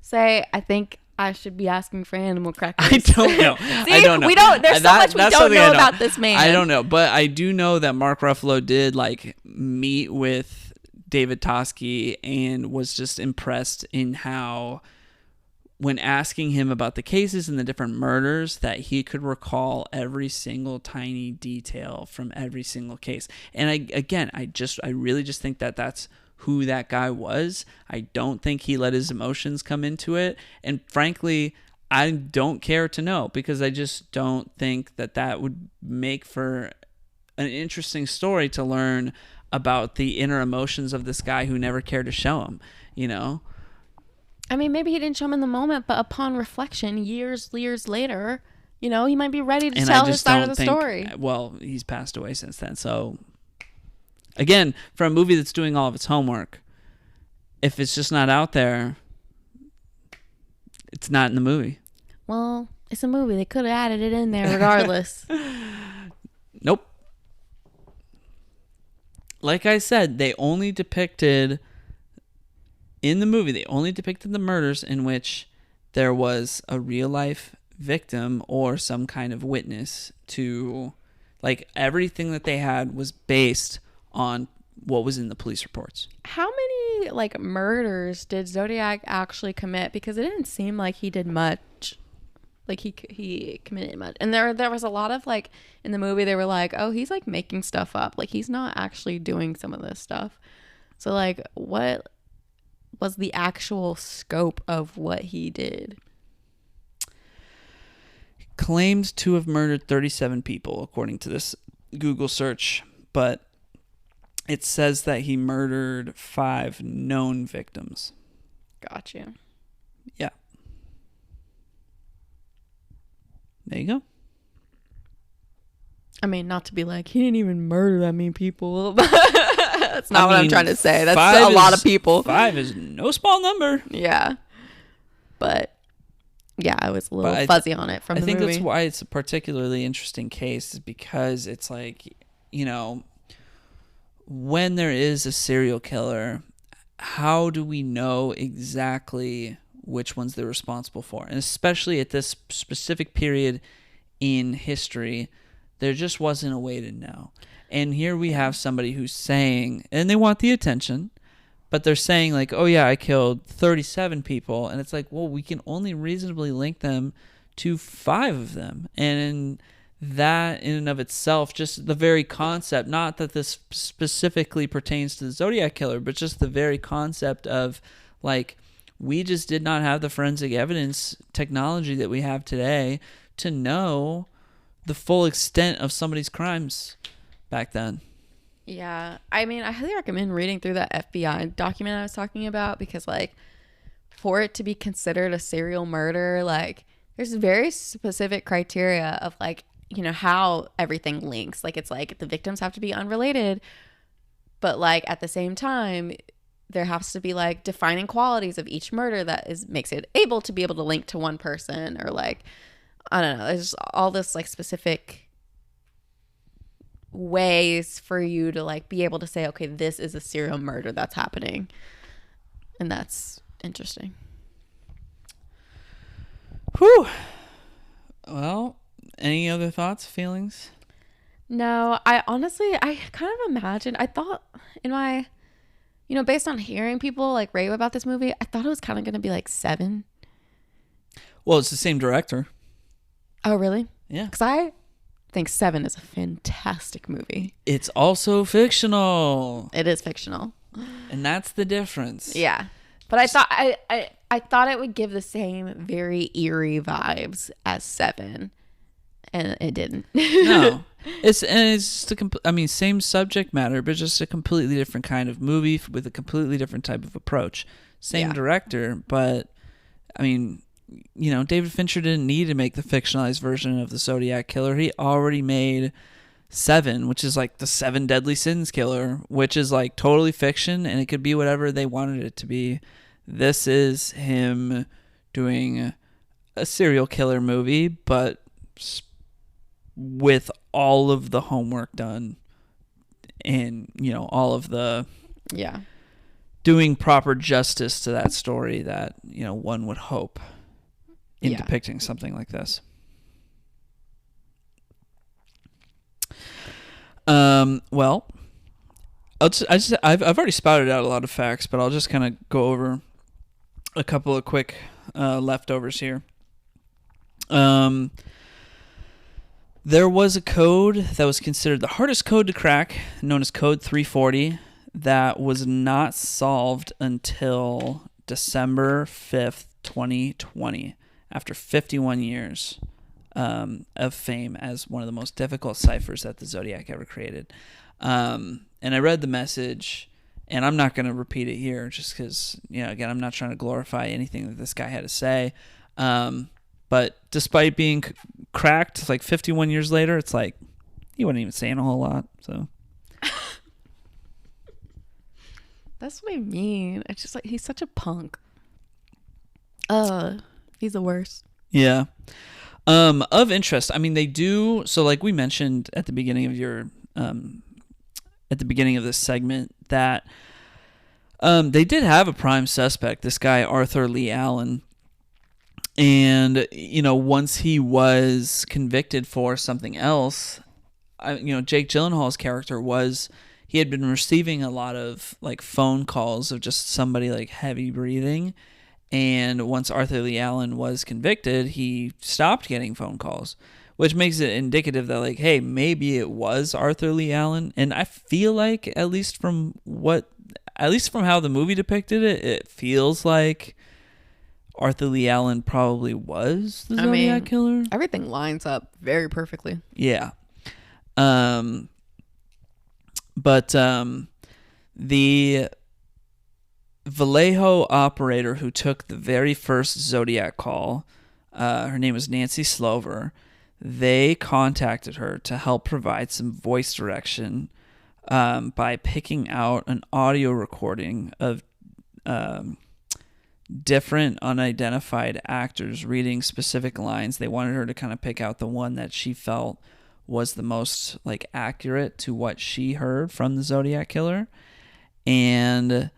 say, I think I should be asking for animal crackers? I don't know. See, I don't know. There's so much we don't know about this man. I don't know. But I do know that Mark Ruffalo did like meet with David Toschi and was just impressed in how, when asking him about the cases and the different murders, that he could recall every single tiny detail from every single case. And I really just think that that's who that guy was. I don't think he let his emotions come into it. And frankly, I don't care to know, because I just don't think that would make for an interesting story to learn about the inner emotions of this guy who never cared to show him, you know? I mean, maybe he didn't show him in the moment, but upon reflection, years later, you know, he might be ready to tell his side of the story. Well, he's passed away since then, so again, for a movie that's doing all of its homework, if it's just not out there, it's not in the movie. Well, it's a movie. They could have added it in there regardless. Nope. Like I said, they only depicted the murders in which there was a real life victim or some kind of witness to, like, everything that they had was based on what was in the police reports. How many like murders did Zodiac actually commit? Because it didn't seem like he did much. Like he committed much. And there was a lot of like in the movie they were like, oh, he's like making stuff up. Like he's not actually doing some of this stuff. So like, what was the actual scope of what he did? claimed to have murdered 37 people, according to this Google search, but it says that he murdered 5 known victims. Got you. Yeah. There you go. I mean, not to be like, he didn't even murder that many people. That's not what I'm trying to say. That's a lot of people. 5 is no small number. Yeah. But, yeah, I was a little fuzzy on it from the movie. I think that's why it's a particularly interesting case, is because it's like, you know, when there is a serial killer, how do we know exactly which ones they're responsible for? And especially at this specific period in history, there just wasn't a way to know. And here we have somebody who's saying, and they want the attention, but they're saying like, oh yeah, I killed 37 people. And it's like, well, we can only reasonably link them to 5 of them. And that in and of itself, just the very concept, not that this specifically pertains to the Zodiac killer, but just the very concept of like, we just did not have the forensic evidence technology that we have today to know the full extent of somebody's crimes back then. Yeah. I mean, I highly recommend reading through that FBI document I was talking about, because like, for it to be considered a serial murder, like there's very specific criteria of like, you know, how everything links. Like, it's like the victims have to be unrelated, but like at the same time, there has to be like defining qualities of each murder that makes it able to link to one person, or like, I don't know, there's all this like specific ways for you to like be able to say, okay, this is a serial murder that's happening. And that's interesting. Whew. Well, any other thoughts, feelings? No, I kind of imagined, I thought in my, you know, based on hearing people like rave about this movie, I thought it was kind of going to be like 7. Well, it's the same director. Oh, really? Yeah. Because I think 7 is a fantastic movie. It's also fictional. It is fictional. And that's the difference. Yeah. But I thought I thought it would give the same very eerie vibes as 7. And it didn't. No. It's just same subject matter, but just a completely different kind of movie with a completely different type of approach. Same director, but I mean, you know, David Fincher didn't need to make the fictionalized version of the Zodiac killer. He already made 7, which is like the 7 Deadly Sins killer, which is like totally fiction, and it could be whatever they wanted it to be. This is him doing a serial killer movie, but with all of the homework done, and, you know, all of the doing proper justice to that story that, you know, one would hope in depicting something like this. Well, I've already spouted out a lot of facts, but I'll just kind of go over a couple of quick leftovers here. There was a code that was considered the hardest code to crack, known as Code 340, that was not solved until December 5th, 2020, after 51 years of fame as one of the most difficult ciphers that the Zodiac ever created. And I read the message, and I'm not going to repeat it here just because, you know, again, I'm not trying to glorify anything that this guy had to say. But despite being cracked like 51 years later, it's like he wasn't even saying a whole lot. So that's what I mean. It's just like he's such a punk. He's the worst. Yeah. Of interest, I mean, they do. So, like we mentioned at the beginning of this segment, that they did have a prime suspect. This guy Arthur Lee Allen. And, you know, once he was convicted for something else, Jake Gyllenhaal's character he had been receiving a lot of like phone calls of just somebody like heavy breathing. And once Arthur Lee Allen was convicted, he stopped getting phone calls, which makes it indicative that like, hey, maybe it was Arthur Lee Allen. And I feel like, at least from how the movie depicted it, it feels like Arthur Lee Allen probably was the I Zodiac mean, killer. Everything lines up very perfectly. Yeah. But the Vallejo operator who took the very first Zodiac call, her name was Nancy Slover. They contacted her to help provide some voice direction by picking out an audio recording of different unidentified actors reading specific lines. They wanted her to kind of pick out the one that she felt was the most like accurate to what she heard from the Zodiac killer. And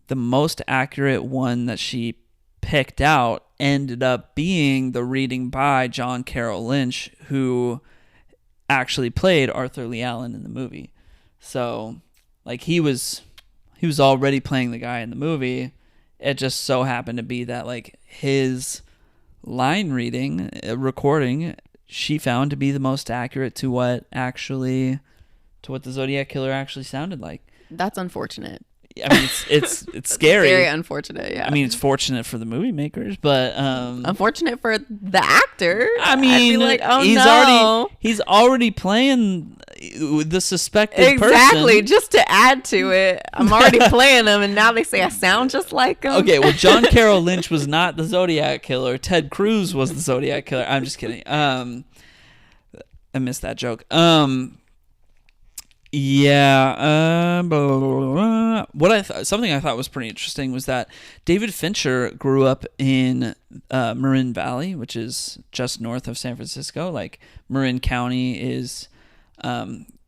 the most accurate one that she picked out ended up being the reading by John Carroll Lynch, who actually played Arthur Lee Allen in the movie. So like he was already playing the guy in the movie. It just so happened to be that like his line reading recording she found to be the most accurate to what the Zodiac killer actually sounded like. That's unfortunate. I mean, it's scary. Very unfortunate. Yeah. I mean, it's fortunate for the movie makers, but unfortunate for the actor. I mean, I'd be like, oh he's already playing the suspected exactly. person. Just to add to it, I'm already playing him, and now they say I sound just like him. Okay, well, John Carroll Lynch was not the Zodiac killer. Ted Cruz was the Zodiac killer. I'm just kidding. I missed that joke. Yeah. Blah, blah, blah. Something I thought was pretty interesting was that David Fincher grew up in Marin Valley, which is just north of San Francisco. Like Marin County is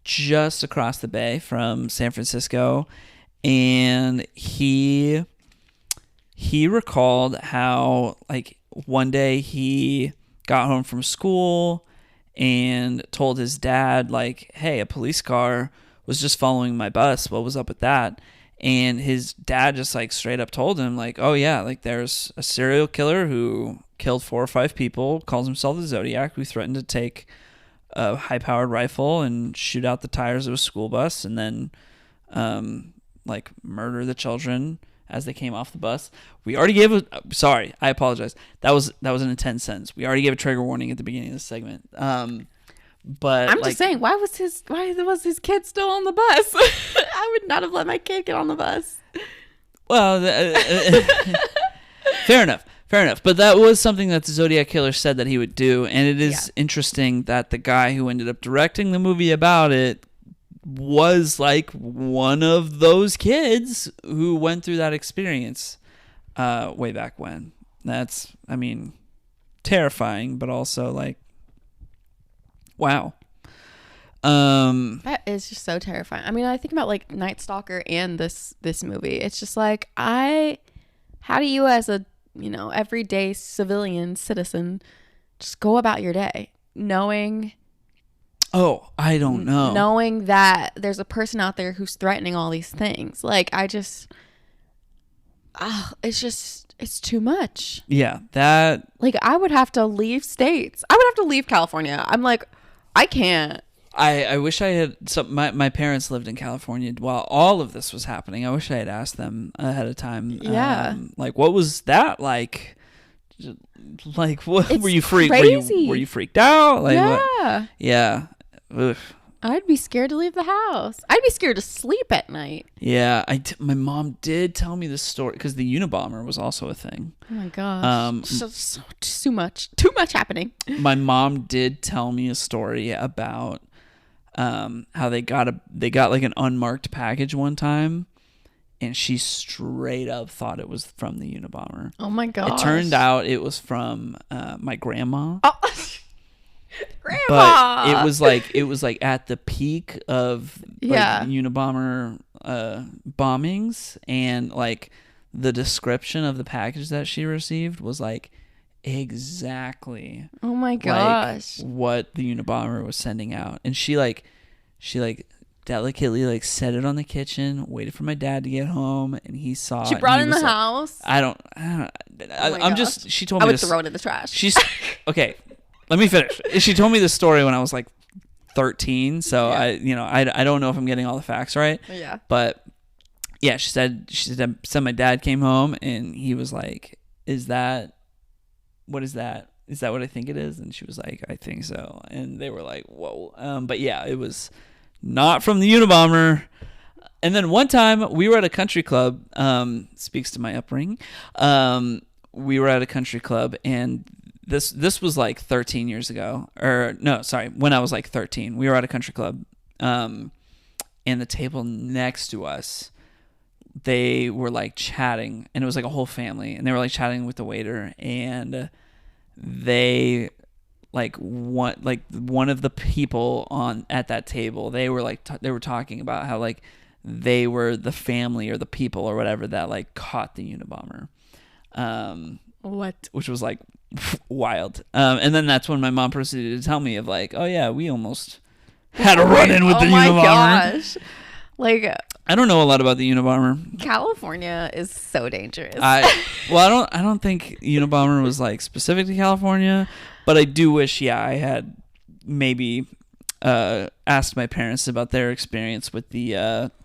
just across the bay from San Francisco, and he recalled how like one day he got home from school and told his dad, like, hey, a police car was just following my bus. What was up with that? And his dad just, like, straight up told him, like, oh, yeah, like, there's a serial killer who killed 4 or 5 people, calls himself the Zodiac, who threatened to take a high-powered rifle and shoot out the tires of a school bus and then, like, murder the children as they came off the bus. We already gave sorry, I apologize. That was an intense sentence. We already gave a trigger warning at the beginning of this segment. But I'm just saying, why was his kid still on the bus? I would not have let my kid get on the bus. Well, fair enough. But that was something that the Zodiac killer said that he would do, and it is interesting that the guy who ended up directing the movie about it was like one of those kids who went through that experience way back when. That's, I mean, terrifying, but also like, wow. That is just so terrifying. I mean, I think about like Night Stalker and this movie. It's just like, how do you as a, everyday civilian citizen just go about your day knowing... Oh, I don't know. Knowing that there's a person out there who's threatening all these things. Like, it's too much. Yeah, that... Like, I would have to leave states. I would have to leave California. I'm like, I can't. I wish I had... My parents lived in California while all of this was happening. I wish I had asked them ahead of time. Yeah. Like, what was that like? Like, what it's were you freaked? Crazy. Were you freaked out? Like, yeah. What? Yeah. Ugh. I'd be scared to leave the house. I'd be scared to sleep at night. Yeah, my mom did tell me this story because the Unabomber was also a thing. Oh my gosh. So too much happening. My mom did tell me a story about how they got like an unmarked package one time, and she straight up thought it was from the Unabomber. Oh my gosh. It turned out it was from my grandma. Oh. Grandma. But it was like at the peak of Unabomber bombings, and like the description of the package that she received was like exactly oh my gosh like what the Unabomber was sending out. And she delicately like set it on the kitchen, waited for my dad to get home, and he saw it. She brought it in the like, house. She told me I would throw it in the trash. She's okay. Let me finish. She told me this story when I was like 13, so yeah. I don't know if I'm getting all the facts right. Yeah. But yeah, she said my dad came home and he was like, is that, what is that? Is that what I think it is? And she was like, I think so. And they were like, whoa. But yeah, it was not from the Unabomber. And then one time we were at a country club, speaks to my upbringing. We were at a country club, and this was like 13 years ago. Or no, sorry, when I was like 13. We were at a country club. And the table next to us, they were like chatting, and it was like a whole family, and they were like chatting with the waiter, and they one of the people at that table, they were like they were talking about how like they were the family or the people or whatever that like caught the Unabomber, What? which was like wild. And then that's when my mom proceeded to tell me of like, oh yeah, we almost had a run-in with the Unabomber. Oh my gosh. Like, I don't know a lot about the Unabomber. California is so dangerous. I don't think Unabomber was like specific to California, but I do wish, I had maybe asked my parents about their experience with the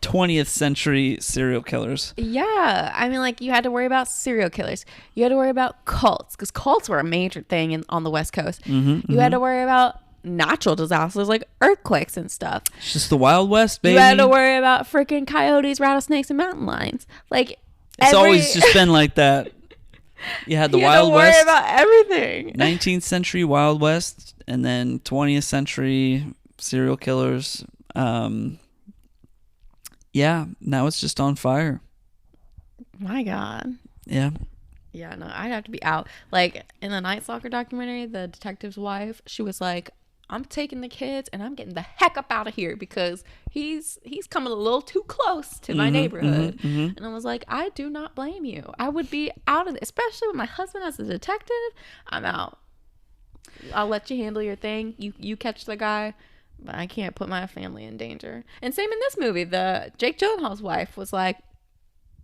20th century serial killers. Yeah, I mean, like, you had to worry about serial killers. You had to worry about cults, because cults were a major thing on the West Coast. You had to worry about natural disasters like earthquakes and stuff. It's just the Wild West, baby. You had to worry about freaking coyotes, rattlesnakes, and mountain lions. Like, it's always just been like that. You had the Wild West. You had to worry West, about everything. 19th century Wild West, and then 20th century serial killers. Yeah, now it's just on fire. My God. Yeah. Yeah, no, I'd have to be out. Like, in the Night Stalker documentary, the detective's wife, she was like, I'm taking the kids and I'm getting the heck up out of here because he's coming a little too close to my neighborhood. And I was like, I do not blame you. I would be out of it, especially with my husband as a detective. I'm out. I'll let you handle your thing. You catch the guy, but I can't put my family in danger. And same in this movie. The Jake Gyllenhaal's wife was like,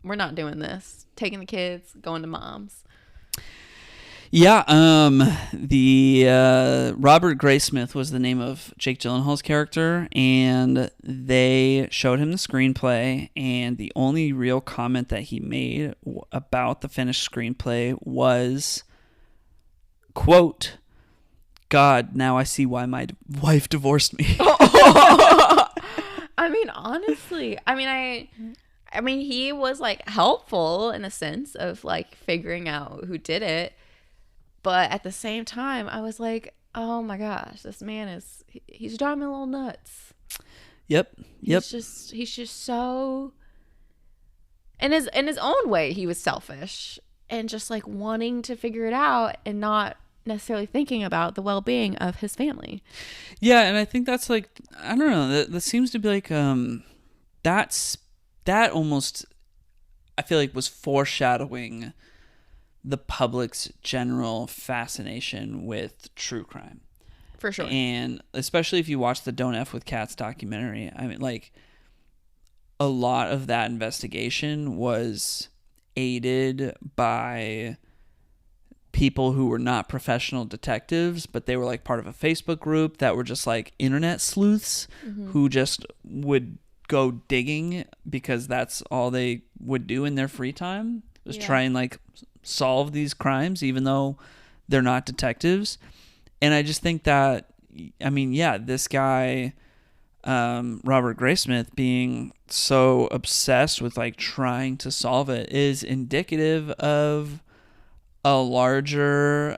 we're not doing this. Taking the kids, going to mom's. Yeah, the Robert Graysmith was the name of Jake Gyllenhaal's character, and they showed him the screenplay, and the only real comment that he made about the finished screenplay was, quote, God, now I see why my wife divorced me. I mean, honestly, I mean, he was like helpful in a sense of like figuring out who did it. But at the same time, I was like, oh my gosh, this man he's driving me a little nuts. Yep. He's just so, in his own way, he was selfish and just like wanting to figure it out and not necessarily thinking about the well-being of his family. Yeah, and I think that's like, I don't know, that seems to be like, that almost, I feel like, was foreshadowing the public's general fascination with true crime. For sure. And especially if you watch the Don't F with Cats documentary, I mean, like, a lot of that investigation was aided by people who were not professional detectives, but they were like part of a Facebook group that were just like internet sleuths who just would go digging because that's all they would do in their free time, was try and like solve these crimes even though they're not detectives. And I just think that, I mean, yeah, this guy, Robert Graysmith, being so obsessed with like trying to solve it is indicative of a larger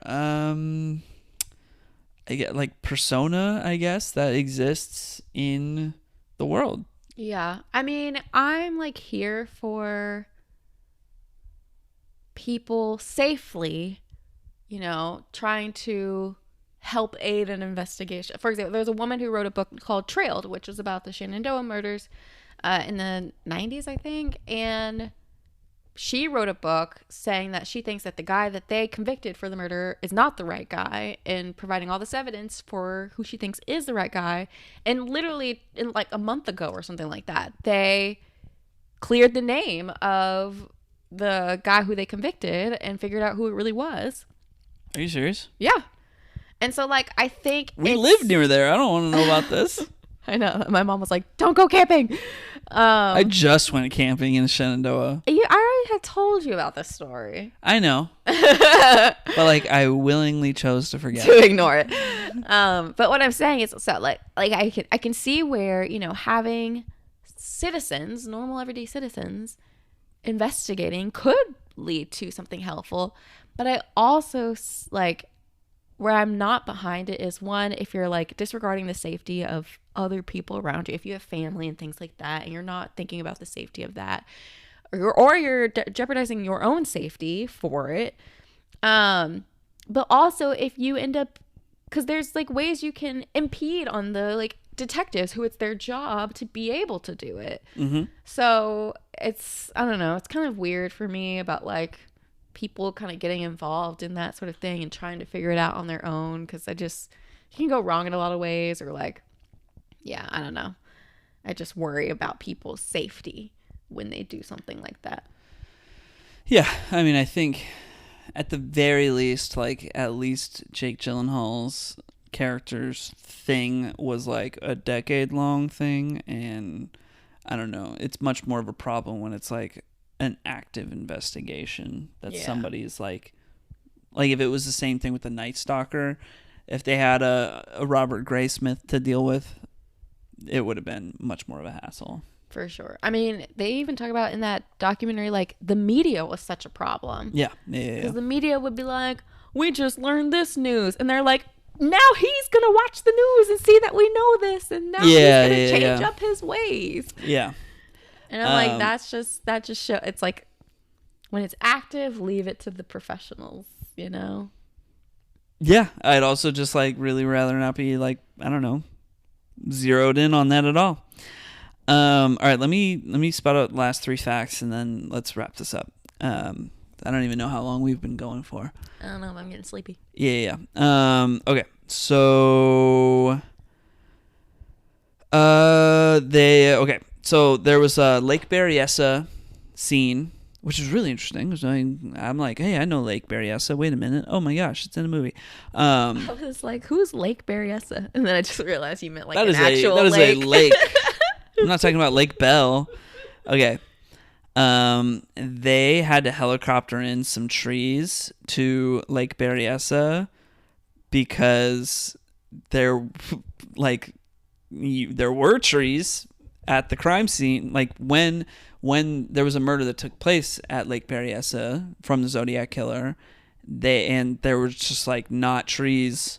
persona, I guess, that exists in the world. Yeah. I mean, I'm like here for people safely, trying to help aid an investigation. For example, there's a woman who wrote a book called Trailed, which was about the Shenandoah murders in the 90s, I think. And she wrote a book saying that she thinks that the guy that they convicted for the murder is not the right guy, and providing all this evidence for who she thinks is the right guy. And literally in like a month ago or something like that, they cleared the name of the guy who they convicted and figured out who it really was. Are you serious? Yeah. And so like, I think we live near there. I don't want to know about this. I know. My mom was like, don't go camping. I just went camping in Shenandoah. I have told you about this story. I know. But like I willingly chose to forget. To ignore it. But what I'm saying is, so like I can see where, you know, having citizens, normal everyday citizens, investigating could lead to something helpful. But I also like where I'm not behind it is, one, if you're like disregarding the safety of other people around you, if you have family and things like that, and you're not thinking about the safety of that, or you're jeopardizing your own safety for it. But also if you end up, because there's like ways you can impede on the like detectives who it's their job to be able to do it. Mm-hmm. So it's, I don't know, it's kind of weird for me about like people kind of getting involved in that sort of thing and trying to figure it out on their own, because you can go wrong in a lot of ways, or like, yeah, I don't know. I just worry about people's safety when they do something like that. Yeah, I mean, I think at the very least, like at least Jake Gyllenhaal's character's thing was like a decade-long thing, and I don't know, it's much more of a problem when it's like an active investigation that somebody's like if it was the same thing with the Night Stalker, if they had a Robert Graysmith to deal with, it would have been much more of a hassle. For sure. I mean, they even talk about in that documentary, like, the media was such a problem. Yeah. Because the media would be like, we just learned this news. And they're like, now he's going to watch the news and see that we know this. And now he's going to change up his ways. Yeah. And I'm like, that just shows, it's like, when it's active, leave it to the professionals, you know? Yeah. I'd also just, like, really rather not be, like, I don't know, zeroed in on that at all. All right, let me spot out the last 3 facts, and then let's wrap this up. I don't even know how long we've been going for. I don't know. I'm getting sleepy. Yeah. Okay. So, So there was a Lake Berryessa scene, which is really interesting. I'm like, hey, I know Lake Berryessa. Wait a minute. Oh my gosh, it's in a movie. I was like, who's Lake Berryessa? And then I just realized you meant like an actual lake. That is a lake. I'm not talking about Lake Bell. Okay. They had to helicopter in some trees to Lake Berryessa because there were trees at the crime scene. Like when there was a murder that took place at Lake Berryessa from the Zodiac killer, there was just like not trees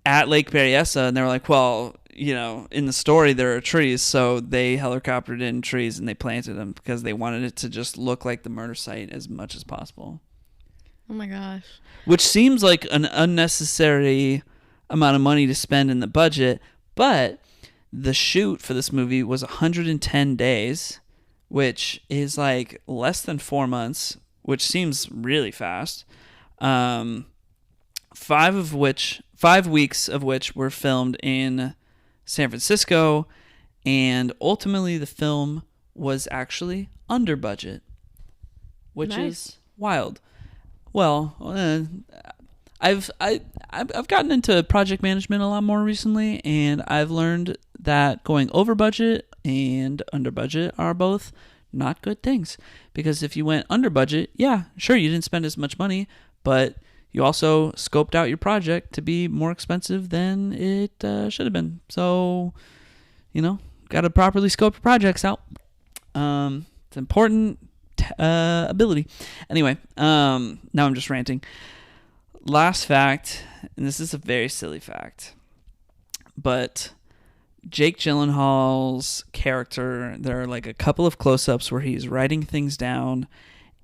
at Lake Berryessa, and they were like, well, you know, in the story there are trees, so they helicoptered in trees and they planted them because they wanted it to just look like the murder site as much as possible. Oh my gosh. Which seems like an unnecessary amount of money to spend in the budget, but the shoot for this movie was 110 days, which is like less than 4 months, which seems really fast. 5 weeks of which were filmed in San Francisco, and ultimately the film was actually under budget, which is wild. Well, I've gotten into project management a lot more recently, and I've learned that going over budget and under budget are both not good things. Because if you went under budget, yeah, sure, you didn't spend as much money, but you also scoped out your project to be more expensive than it should have been. So, you know, got to properly scope your projects out. It's important ability. Anyway, now I'm just ranting. Last fact, and this is a very silly fact, but Jake Gyllenhaal's character, there are like a couple of close-ups where he's writing things down,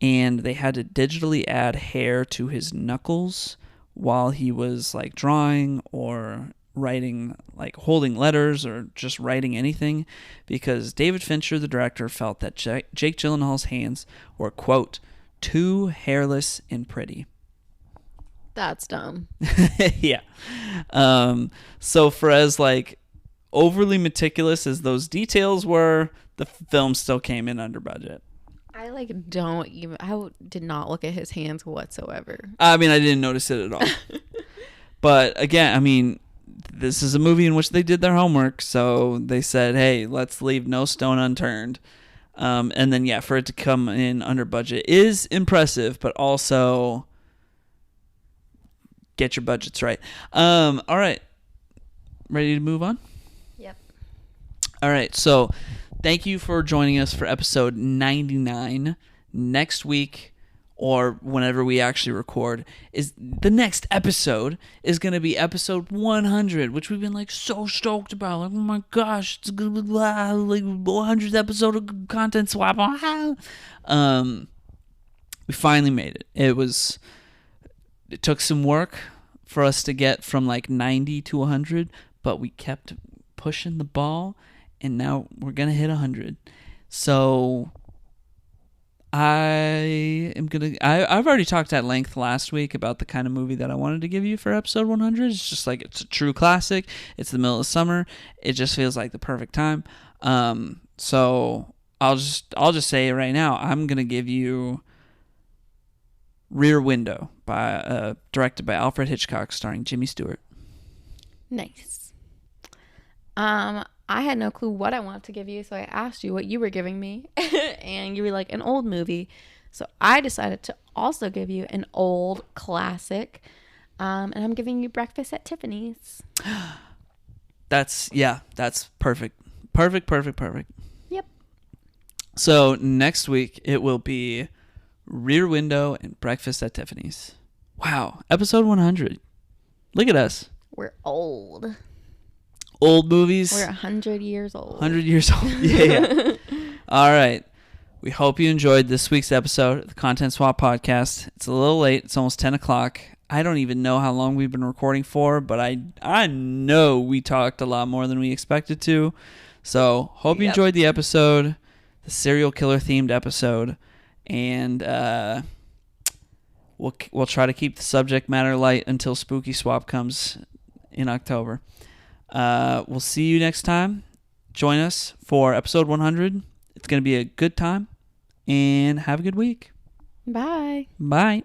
and they had to digitally add hair to his knuckles while he was like drawing or writing, like holding letters or just writing anything, because David Fincher, the director, felt that Jake Gyllenhaal's hands were, quote, too hairless and pretty. That's dumb. Yeah. So for as like overly meticulous as those details were, the film still came in under budget. I did not look at his hands whatsoever. I mean, I didn't notice it at all. But again, I mean, this is a movie in which they did their homework, so they said, hey, let's leave no stone unturned. And then, yeah, for it to come in under budget is impressive, but also get your budgets right. All right. Ready to move on? Yep. All right. So thank you for joining us for episode 99. Next week, or whenever we actually record, is the next episode is going to be episode 100, which we've been like so stoked about. Like, oh my gosh, it's going to be like 100th episode of Content Swap. We finally made it. It took some work for us to get from like 90 to 100, but we kept pushing the ball, and now we're going to hit 100. So I've already talked at length last week about the kind of movie that I wanted to give you for episode 100. It's just like, it's a true classic. It's the middle of summer. It just feels like the perfect time. So I'll just say it right now. I'm gonna give you Rear Window directed by Alfred Hitchcock, starring Jimmy Stewart. Nice. I had no clue what I wanted to give you, so I asked you what you were giving me, and you were like, an old movie. So I decided to also give you an old classic, and I'm giving you Breakfast at Tiffany's. That's perfect. Perfect. Yep. So next week, it will be Rear Window and Breakfast at Tiffany's. Wow. Episode 100. Look at us. We're old. Old movies. We're 100 years old. 100 years old. Yeah. All right. We hope you enjoyed this week's episode of the Content Swap Podcast. It's a little late. It's almost 10 o'clock. I don't even know how long we've been recording for, but I know we talked a lot more than we expected to. So hope you enjoyed the episode, the serial killer themed episode, and we'll try to keep the subject matter light until Spooky Swap comes in October. We'll see you next time. Join us for episode 100. It's going to be a good time, and have a good week. Bye. Bye.